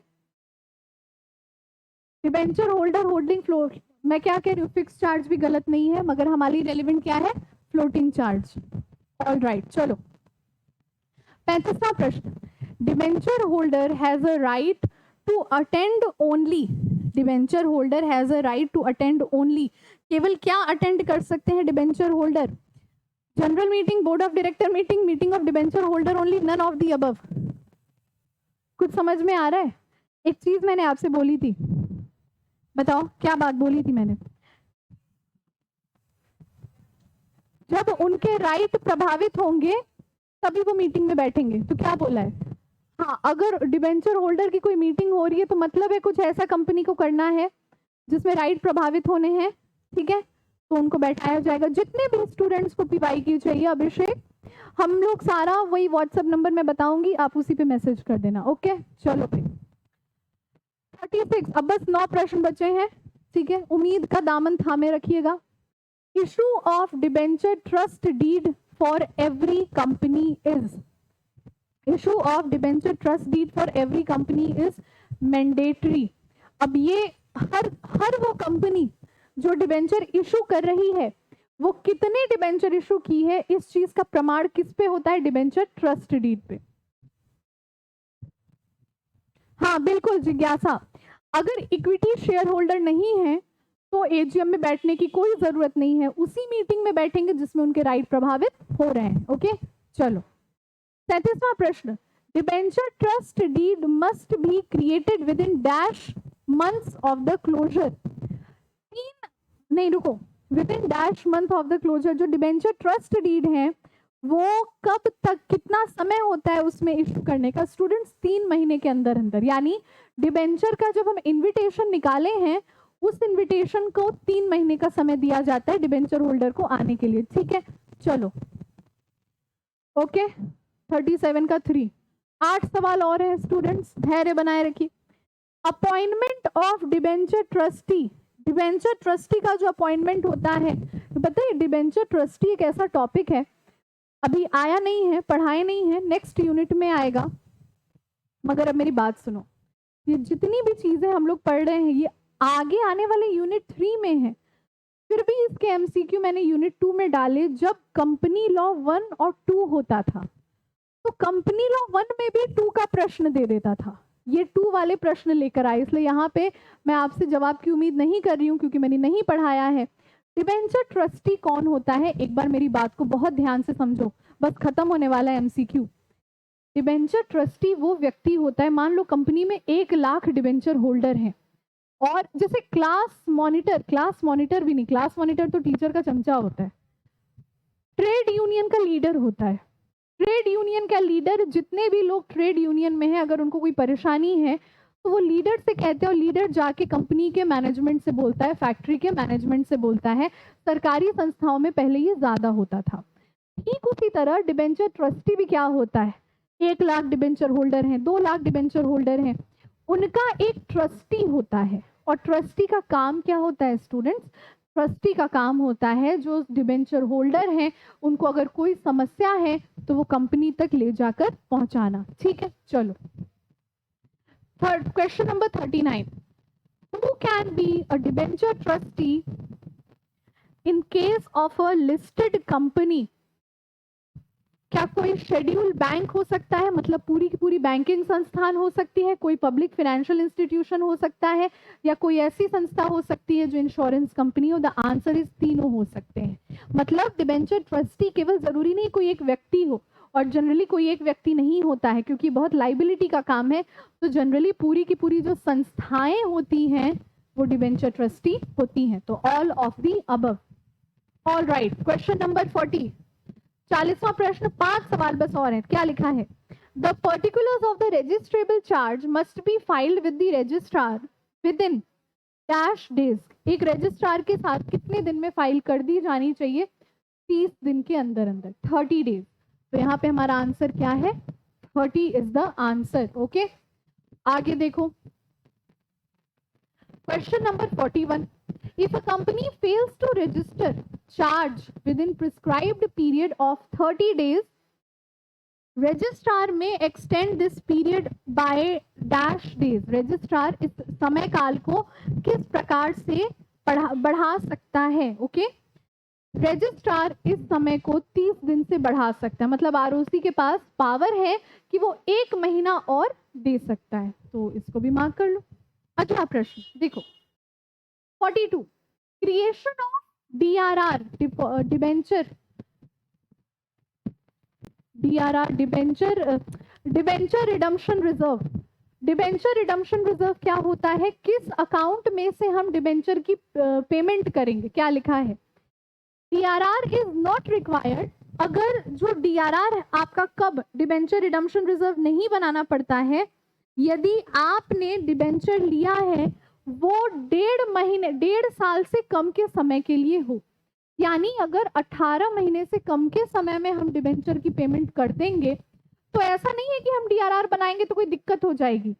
S1: डिबेंचर होल्डर होल्डिंग फ्लोट, मैं क्या कह रही हूँ, फिक्स चार्ज भी गलत नहीं है, मगर हमारी रेलिवेंट क्या है, फ्लोटिंग चार्ज। ऑल राइट चलो, 35वां प्रश्न, debenture holder has a right to attend only, debenture holder has a right to attend only, केवल क्या अटेंड कर सकते हैं debenture holder, general meeting, board of director meeting, meeting of debenture holder only, none of the above. कुछ समझ में आ रहा है? एक चीज मैंने आपसे बोली थी, बताओ क्या बात बोली थी मैंने, जब उनके राइट प्रभावित होंगे तभी वो मीटिंग में बैठेंगे, तो क्या बोला है, हाँ अगर डिबेंचर होल्डर की कोई मीटिंग हो रही है तो मतलब है कुछ ऐसा कंपनी को करना है जिसमें राइट प्रभावित होने हैं, ठीक है, तो उनको बैठाया जाएगा। जितने भी स्टूडेंट्स को पीवाई की चाहिए अभिषेक, हम लोग सारा वही व्हाट्सएप नंबर मैं बताऊंगी, आप उसी पे मैसेज कर देना, ओके चलो भाई। 36, अब बस 9 प्रश्न बचे हैं, ठीक है, उम्मीद का दामन थामे रखिएगा। Issue of debenture trust deed for every company is, issue of debenture trust deed for every company is mandatory. अब ये हर वो कंपनी जो डिबेंचर इशू कर रही है, वो कितने डिबेंचर इशू की है, इस चीज का प्रमाण किस पे होता है, डिबेंचर ट्रस्ट डीड पे। हाँ बिल्कुल जिज्ञासा, अगर इक्विटी शेयर होल्डर नहीं है तो एजीएम में बैठने की कोई जरूरत नहीं है, उसी मीटिंग में बैठेंगे जिसमें उनके राइट प्रभावित हो रहे हैं। ओके चलो 37वां प्रश्न, debenture trust deed must be created within dash months of the closure. तीन नहीं रुको, within dash month of the closure, जो डिबेंचर ट्रस्ट डीड है वो कब तक, कितना समय होता है उसमें इश्यू करने का? स्टूडेंट्स 3 महीने के अंदर अंदर, यानी डिबेंचर का जब हम इन्विटेशन निकाले हैं उस इन्विटेशन को 3 महीने का समय दिया जाता है डिबेंचर होल्डर को आने के लिए। ठीक है चलो ओके 37 का 3, 8 सवाल और हैं स्टूडेंट्स, धैर्य बनाए रखिए। Appointment of debenture trustee, debenture trustee का जो अपॉइंटमेंट होता है, पता है डिबेंचर ट्रस्टी एक ऐसा टॉपिक है अभी आया नहीं है, पढ़ाए नहीं है, नेक्स्ट यूनिट में आएगा। मगर अब मेरी बात सुनो, ये जितनी भी चीजें हम लोग पढ़ रहे हैं ये आगे आने वाले यूनिट 3 में है, फिर भी इसके एमसीक्यू मैंने यूनिट 2 में डाले जब कंपनी लॉ 1 और 2 होता था। तो कंपनी लॉ 1 में भी 2 का प्रश्न दे देता था, ये 2 वाले प्रश्न लेकर आए, इसलिए यहाँ पे मैं आपसे जवाब की उम्मीद नहीं कर रही हूँ क्योंकि मैंने नहीं पढ़ाया है। डिबेंचर ट्रस्टी कौन होता है, एक बार मेरी बात को बहुत ध्यान से समझो, बस खत्म होने वाला है एमसीक्यू। डिबेंचर ट्रस्टी वो व्यक्ति होता है, मान लो कंपनी में 1 लाख डिबेंचर होल्डर हैं और जैसे क्लास मॉनिटर भी नहीं, क्लास मॉनिटर तो टीचर का चमचा होता है, ट्रेड यूनियन का लीडर होता है। ट्रेड यूनियन का लीडर, जितने भी लोग ट्रेड यूनियन में हैं अगर उनको कोई परेशानी है तो वो लीडर से कहते हैं और लीडर जाके कंपनी के मैनेजमेंट से बोलता है, फैक्ट्री के मैनेजमेंट से बोलता है। सरकारी संस्थाओं में पहले ये ज्यादा होता था। ठीक उसी तरह डिबेंचर ट्रस्टी भी क्या होता है, 1 लाख डिबेंचर होल्डर हैं, 2 लाख डिबेंचर होल्डर हैं, उनका एक ट्रस्टी होता है। और ट्रस्टी का काम क्या होता है स्टूडेंट्स? ट्रस्टी का काम होता है जो डिबेंचर होल्डर हैं उनको अगर कोई समस्या है तो वो कंपनी तक ले जाकर पहुंचाना। ठीक है चलो third question number 39, who can be a debenture trustee in case of a listed company? क्या कोई शेड्यूल बैंक हो सकता है, मतलब पूरी की पूरी बैंकिंग संस्थान हो सकती है, कोई पब्लिक फाइनेंशियल इंस्टीट्यूशन हो सकता है, या कोई ऐसी संस्था हो सकती है जो इंश्योरेंस कंपनी हो? द आंसर इज तीनों हो सकते हैं। मतलब डिबेंचर ट्रस्टी केवल जरूरी नहीं कोई एक व्यक्ति हो, और जनरली कोई एक व्यक्ति नहीं होता है क्योंकि बहुत लाइबिलिटी का काम है, तो जनरली पूरी की पूरी जो संस्थाएं होती हैं वो डिबेंचर ट्रस्टी होती हैं। तो all of the above. All right, question number 40, 40वां प्रश्न, 5 सवाल बस और हैं। क्या लिखा है? The particulars of the registrable charge must be filed with the registrar within dash days. एक रजिस्ट्रार के साथ कितने दिन में फाइल कर दी जानी चाहिए? 30 दिन के अंदर अंदर, 30 डेज। तो यहाँ पे हमारा आंसर क्या है? 30 इज द आंसर। ओके आगे देखो question number 41, if a company fails to register charge within prescribed period of 30 days, registrar may extend this period by dash days। registrar इस समय काल को किस प्रकार से बढ़ा सकता है? ओके रजिस्ट्रार इस समय को 30 दिन से बढ़ा सकता है, मतलब आरओसी के पास पावर है कि वो 1 महीना और दे सकता है। तो इसको भी मार्क कर लो। अगला प्रश्न देखो 42, creation of DRR debenture, DRR debenture redemption reserve. Debenture redemption reserve क्या होता है? किस अकाउंट में से हम डिबेंचर की पेमेंट करेंगे? क्या लिखा है? DRR is not required. अगर जो डीआरआर आपका कब डिबेंचर रिडम्पशन रिजर्व नहीं बनाना पड़ता है, यदि आपने डिबेंचर लिया है वो 1.5 महीने 1.5 साल से कम के समय के लिए हो। यानी अगर 18 महीने से कम के समय में हम डिबेंचर की पेमेंट कर देंगे तो ऐसा नहीं है कि हम डीआरआर बनाएंगे तो कोई दिक्कत हो जाएगी।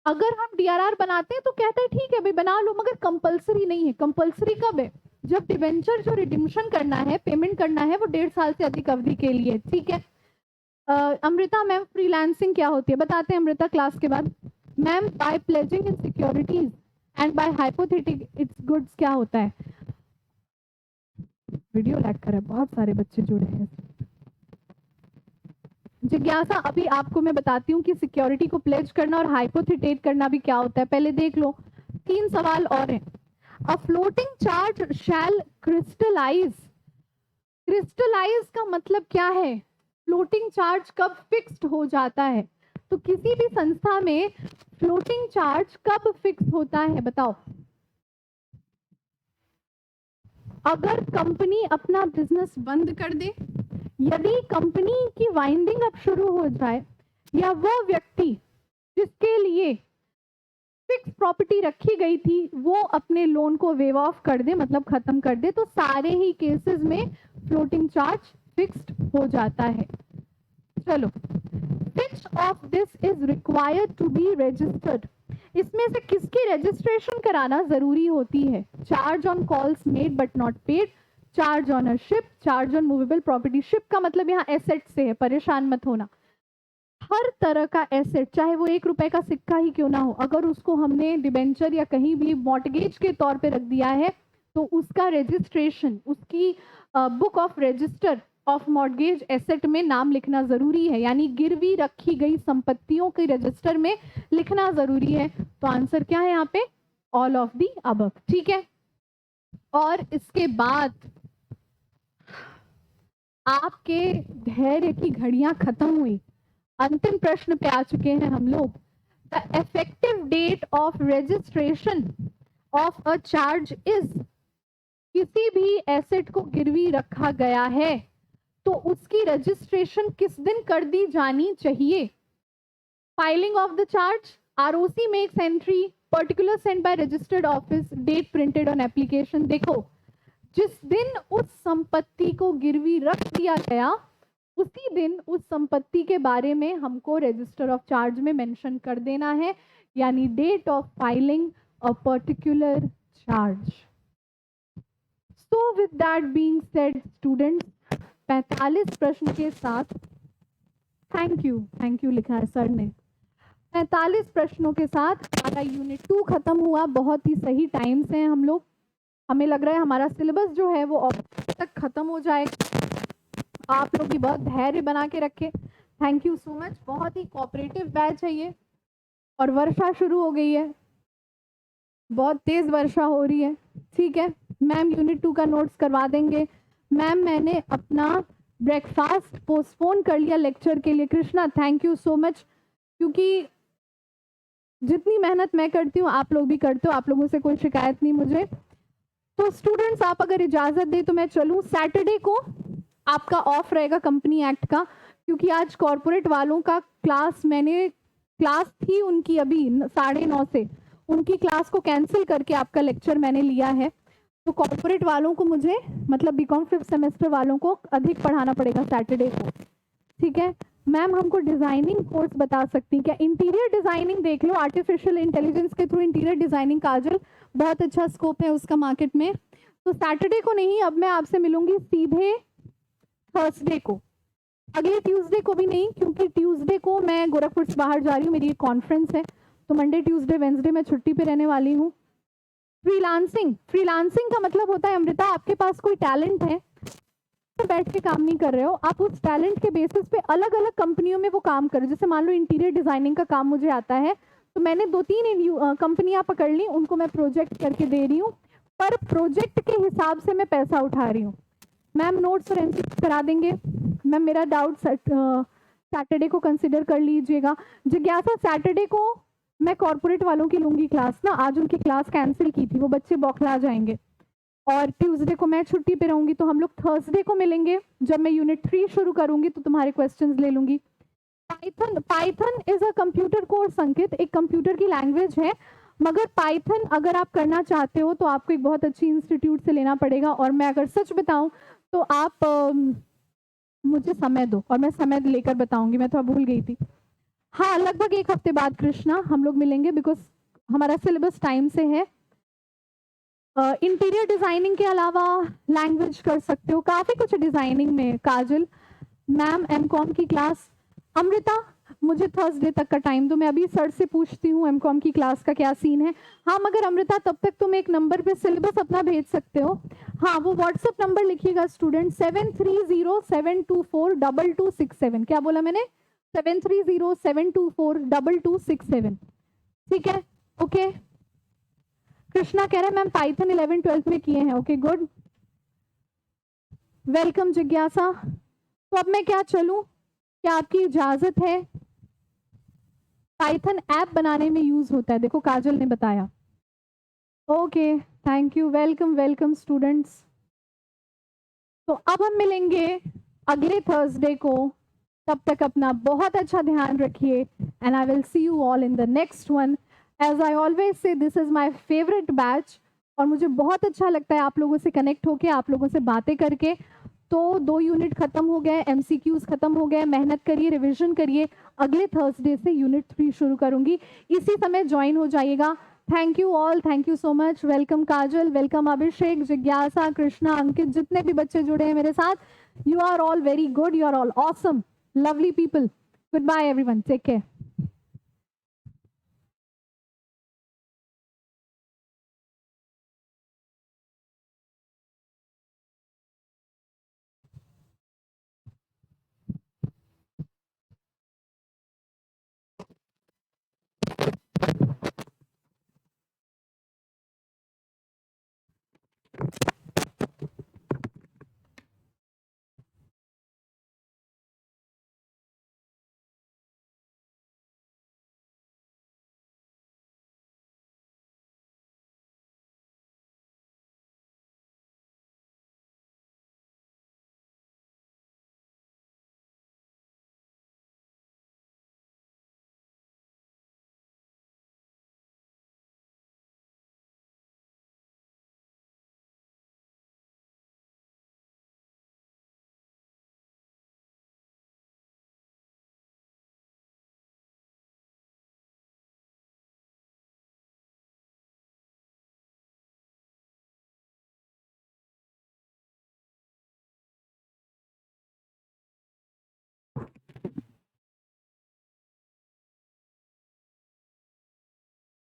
S1: अगर हम डीआरआर बनाते हैं तो कहते हैं ठीक है भाई बना लो, मगर कंपलसरी नहीं है। कंपलसरी कब है? जब डिबेंचर जो रिडिम्पशन करना है, पेमेंट करना है, वो 1.5 साल से अधिक अवधि के लिए। ठीक है अमृता मैम, फ्रीलांसिंग क्या होती है बताते हैं अमृता क्लास के बाद। Ma'am by pledging in securities and by hypothetic its goods क्या होता है? वीडियो लैग कर रहा है, बहुत सारे बच्चे जुड़े हैं। जिज्ञासा, अभी आपको मैं बताती हूँ कि सिक्योरिटी को प्लेज करना और हाइपोथिटेट करना भी क्या होता है, पहले देख लो। 3 सवाल और हैं। A floating charge shall crystallize. Crystallize का मतलब क्या है? फ्लोटिंग चार्ज कब फिक्स्ड हो जाता है? तो किसी भी संस्था में फ्लोटिंग चार्ज कब फिक्स होता है, बताओ। अगर कंपनी अपना बिजनेस बंद कर दे, यदि कंपनी की वाइंडिंग अप शुरू हो जाए, या वो व्यक्ति जिसके लिए फिक्स प्रॉपर्टी रखी गई थी वो अपने लोन को वेव ऑफ कर दे, मतलब खत्म कर दे, तो सारे ही केसेस में फ्लोटिंग चार्ज फिक्स्ड हो जाता है। चलो, which of this is required to be registered? इसमें से किसकी रजिस्ट्रेशन कराना जरूरी होती है? Charge on calls made but not paid, charge on a ship, charge on movable property. Ship का मतलब यहाँ एसेट से है, परेशान मत होना। हर तरह का एसेट, चाहे वो 1 रुपए का सिक्का ही क्यों ना हो, अगर उसको हमने डिबेंचर या कहीं भी मॉर्टगेज के तौर पे रख दिया है तो उसका रजिस्ट्रेशन, उसकी book of register of mortgage asset में नाम लिखना जरूरी है, यानी गिरवी रखी गई संपत्तियों के रजिस्टर में लिखना जरूरी है। तो आंसर क्या है यहाँ पे? All of the above. ठीक है, और इसके बाद आपके धैर्य की घड़ियां खत्म हुई, अंतिम प्रश्न पे आ चुके हैं हम लोग। The effective date of registration of a charge is, किसी भी एसेट को गिरवी रखा गया है तो उसकी रजिस्ट्रेशन किस दिन कर दी जानी चाहिए? Filing of the charge, ROC makes entry, particular sent by registered office, date printed on application. देखो, जिस दिन उस संपत्ति को गिरवी रख दिया गया उसी दिन उस संपत्ति के बारे में हमको रजिस्टर ऑफ चार्ज में मेंशन कर देना है, यानी date of filing a particular charge. So with that being said students, 45 प्रश्न के साथ, थैंक यू लिखा है सर ने। 45 प्रश्नों के साथ हमारा यूनिट 2 खत्म हुआ। बहुत ही सही टाइम से हैं हम लोग। हमें लग रहा है हमारा सिलेबस जो है वो अगस्त तक खत्म हो जाएगा। आप लोग भी बहुत धैर्य बना के रखे। Thank you so much. बहुत ही कोऑपरेटिव बैच है ये, और वर्षा शुरू हो गई है, बहुत तेज वर्षा हो रही है। ठीक है, मैम यूनिट 2 का नोट्स करवा देंगे। मैम मैंने अपना ब्रेकफास्ट पोस्टपोन कर लिया लेक्चर के लिए। Krishna thank you so much, क्योंकि जितनी मेहनत मैं करती हूँ आप लोग भी करते हो, आप लोगों से कोई शिकायत नहीं मुझे। तो स्टूडेंट्स, आप अगर इजाज़त दे तो मैं चलूँ। सैटरडे को आपका ऑफ रहेगा कंपनी एक्ट का, क्योंकि आज कॉरपोरेट वालों का क्लास थी उनकी अभी 9:30 से, उनकी क्लास को कैंसिल करके आपका लेक्चर मैंने लिया है। तो कॉरपोरेट वालों को मुझे, मतलब बीकॉम 5th सेमेस्टर वालों को अधिक पढ़ाना पड़ेगा सैटरडे को। ठीक है मैम, हमको डिजाइनिंग कोर्स बता सकती हैं क्या? इंटीरियर डिजाइनिंग देख लो, आर्टिफिशियल इंटेलिजेंस के थ्रू इंटीरियर डिजाइनिंग, काजल बहुत अच्छा स्कोप है उसका मार्केट में। तो सैटरडे को नहीं, अब मैं आपसे मिलूंगी सीधे थर्सडे को, अगले ट्यूसडे को भी नहीं, क्योंकि ट्यूसडे को मैं गोरखपुर से बाहर जा रही हूँ, मेरी एक कॉन्फ्रेंस है। तो मंडे ट्यूसडे वेंसडे मैं छुट्टी पे रहने वाली हूँ। फ्रीलांसिंग का मतलब होता है, अमृता आपके पास कोई टैलेंट है तो बैठ के काम नहीं कर रहे हो, आप उस टैलेंट के बेसिस पे अलग अलग कंपनियों में वो काम कर रहे हो। जैसे मान लो इंटीरियर डिजाइनिंग का काम मुझे आता है, तो मैंने 2-3 कंपनियां पकड़ ली, उनको मैं प्रोजेक्ट करके दे रही हूँ, पर प्रोजेक्ट के हिसाब से मैं पैसा उठा रही हूँ। मैम नोट्स और एमसीक्यू करा देंगे। मैम मेरा डाउट सैटरडे को कंसिडर कर लीजिएगा। जिज्ञासा, सैटरडे को मैं कॉर्पोरेट वालों की लूंगी क्लास ना, आज उनकी क्लास कैंसिल की थी, वो बच्चे बौखला जाएंगे। और ट्यूसडे को मैं छुट्टी पे रहूंगी, तो हम लोग थर्सडे को मिलेंगे जब मैं यूनिट 3 शुरू करूंगी, तो तुम्हारे क्वेश्चंस ले लूंगी। Python is a computer course Ankit, एक कंप्यूटर की लैंग्वेज है, मगर पाइथन अगर आप करना चाहते हो तो आपको एक बहुत अच्छी इंस्टीट्यूट से लेना पड़ेगा। और मैं अगर सच बताऊं तो आप मुझे समय दो और मैं समय लेकर बताऊंगी, मैं तो भूल गई थी। हाँ, लगभग 1 हफ्ते बाद कृष्णा हम लोग मिलेंगे, बिकॉज हमारा सिलेबस टाइम से है। इंटीरियर डिजाइनिंग के अलावा लैंग्वेज कर सकते हो, काफी कुछ डिजाइनिंग में। काजल मैम एमकॉम की क्लास, अमृता मुझे थर्सडे तक का टाइम दो, मैं अभी सर से पूछती हूँ एमकॉम की क्लास का क्या सीन है। हाँ मगर अमृता तब तक तुम एक नंबर पे सिलेबस अपना भेज सकते हो। हाँ वो व्हाट्सएप नंबर लिखिएगा स्टूडेंट, 7307242267। क्या बोला मैंने? 7307242267। ठीक है, ओके। कृष्णा कह रहा है मैम पाइथन 11-12 में किए हैं। ओके गुड, वेलकम जिज्ञासा। तो अब मैं क्या चलूं, क्या आपकी इजाजत है? पाइथन ऐप बनाने में यूज होता है, देखो काजल ने बताया। Okay thank you, welcome welcome students. तो अब हम मिलेंगे अगले थर्सडे को, तब तक अपना बहुत अच्छा ध्यान रखिए and I will see you all in the next one. As I always say this is my favourite batch और मुझे बहुत अच्छा लगता है आप लोगों से कनेक्ट होके, आप लोगों से बातें करके। तो 2 यूनिट खत्म हो गए, एमसीक्यूज खत्म हो गए, मेहनत करिए, रिवीजन करिए। अगले थर्सडे से यूनिट 3 शुरू करूंगी, इसी समय ज्वाइन हो जाइएगा। Thank you all, thank you so much. Welcome Kajal, welcome Abhishek, जिज्ञासा, कृष्णा, अंकित, जितने भी बच्चे जुड़े हैं मेरे साथ। You are all very good, you are all awesome, lovely people. Goodbye everyone, take care.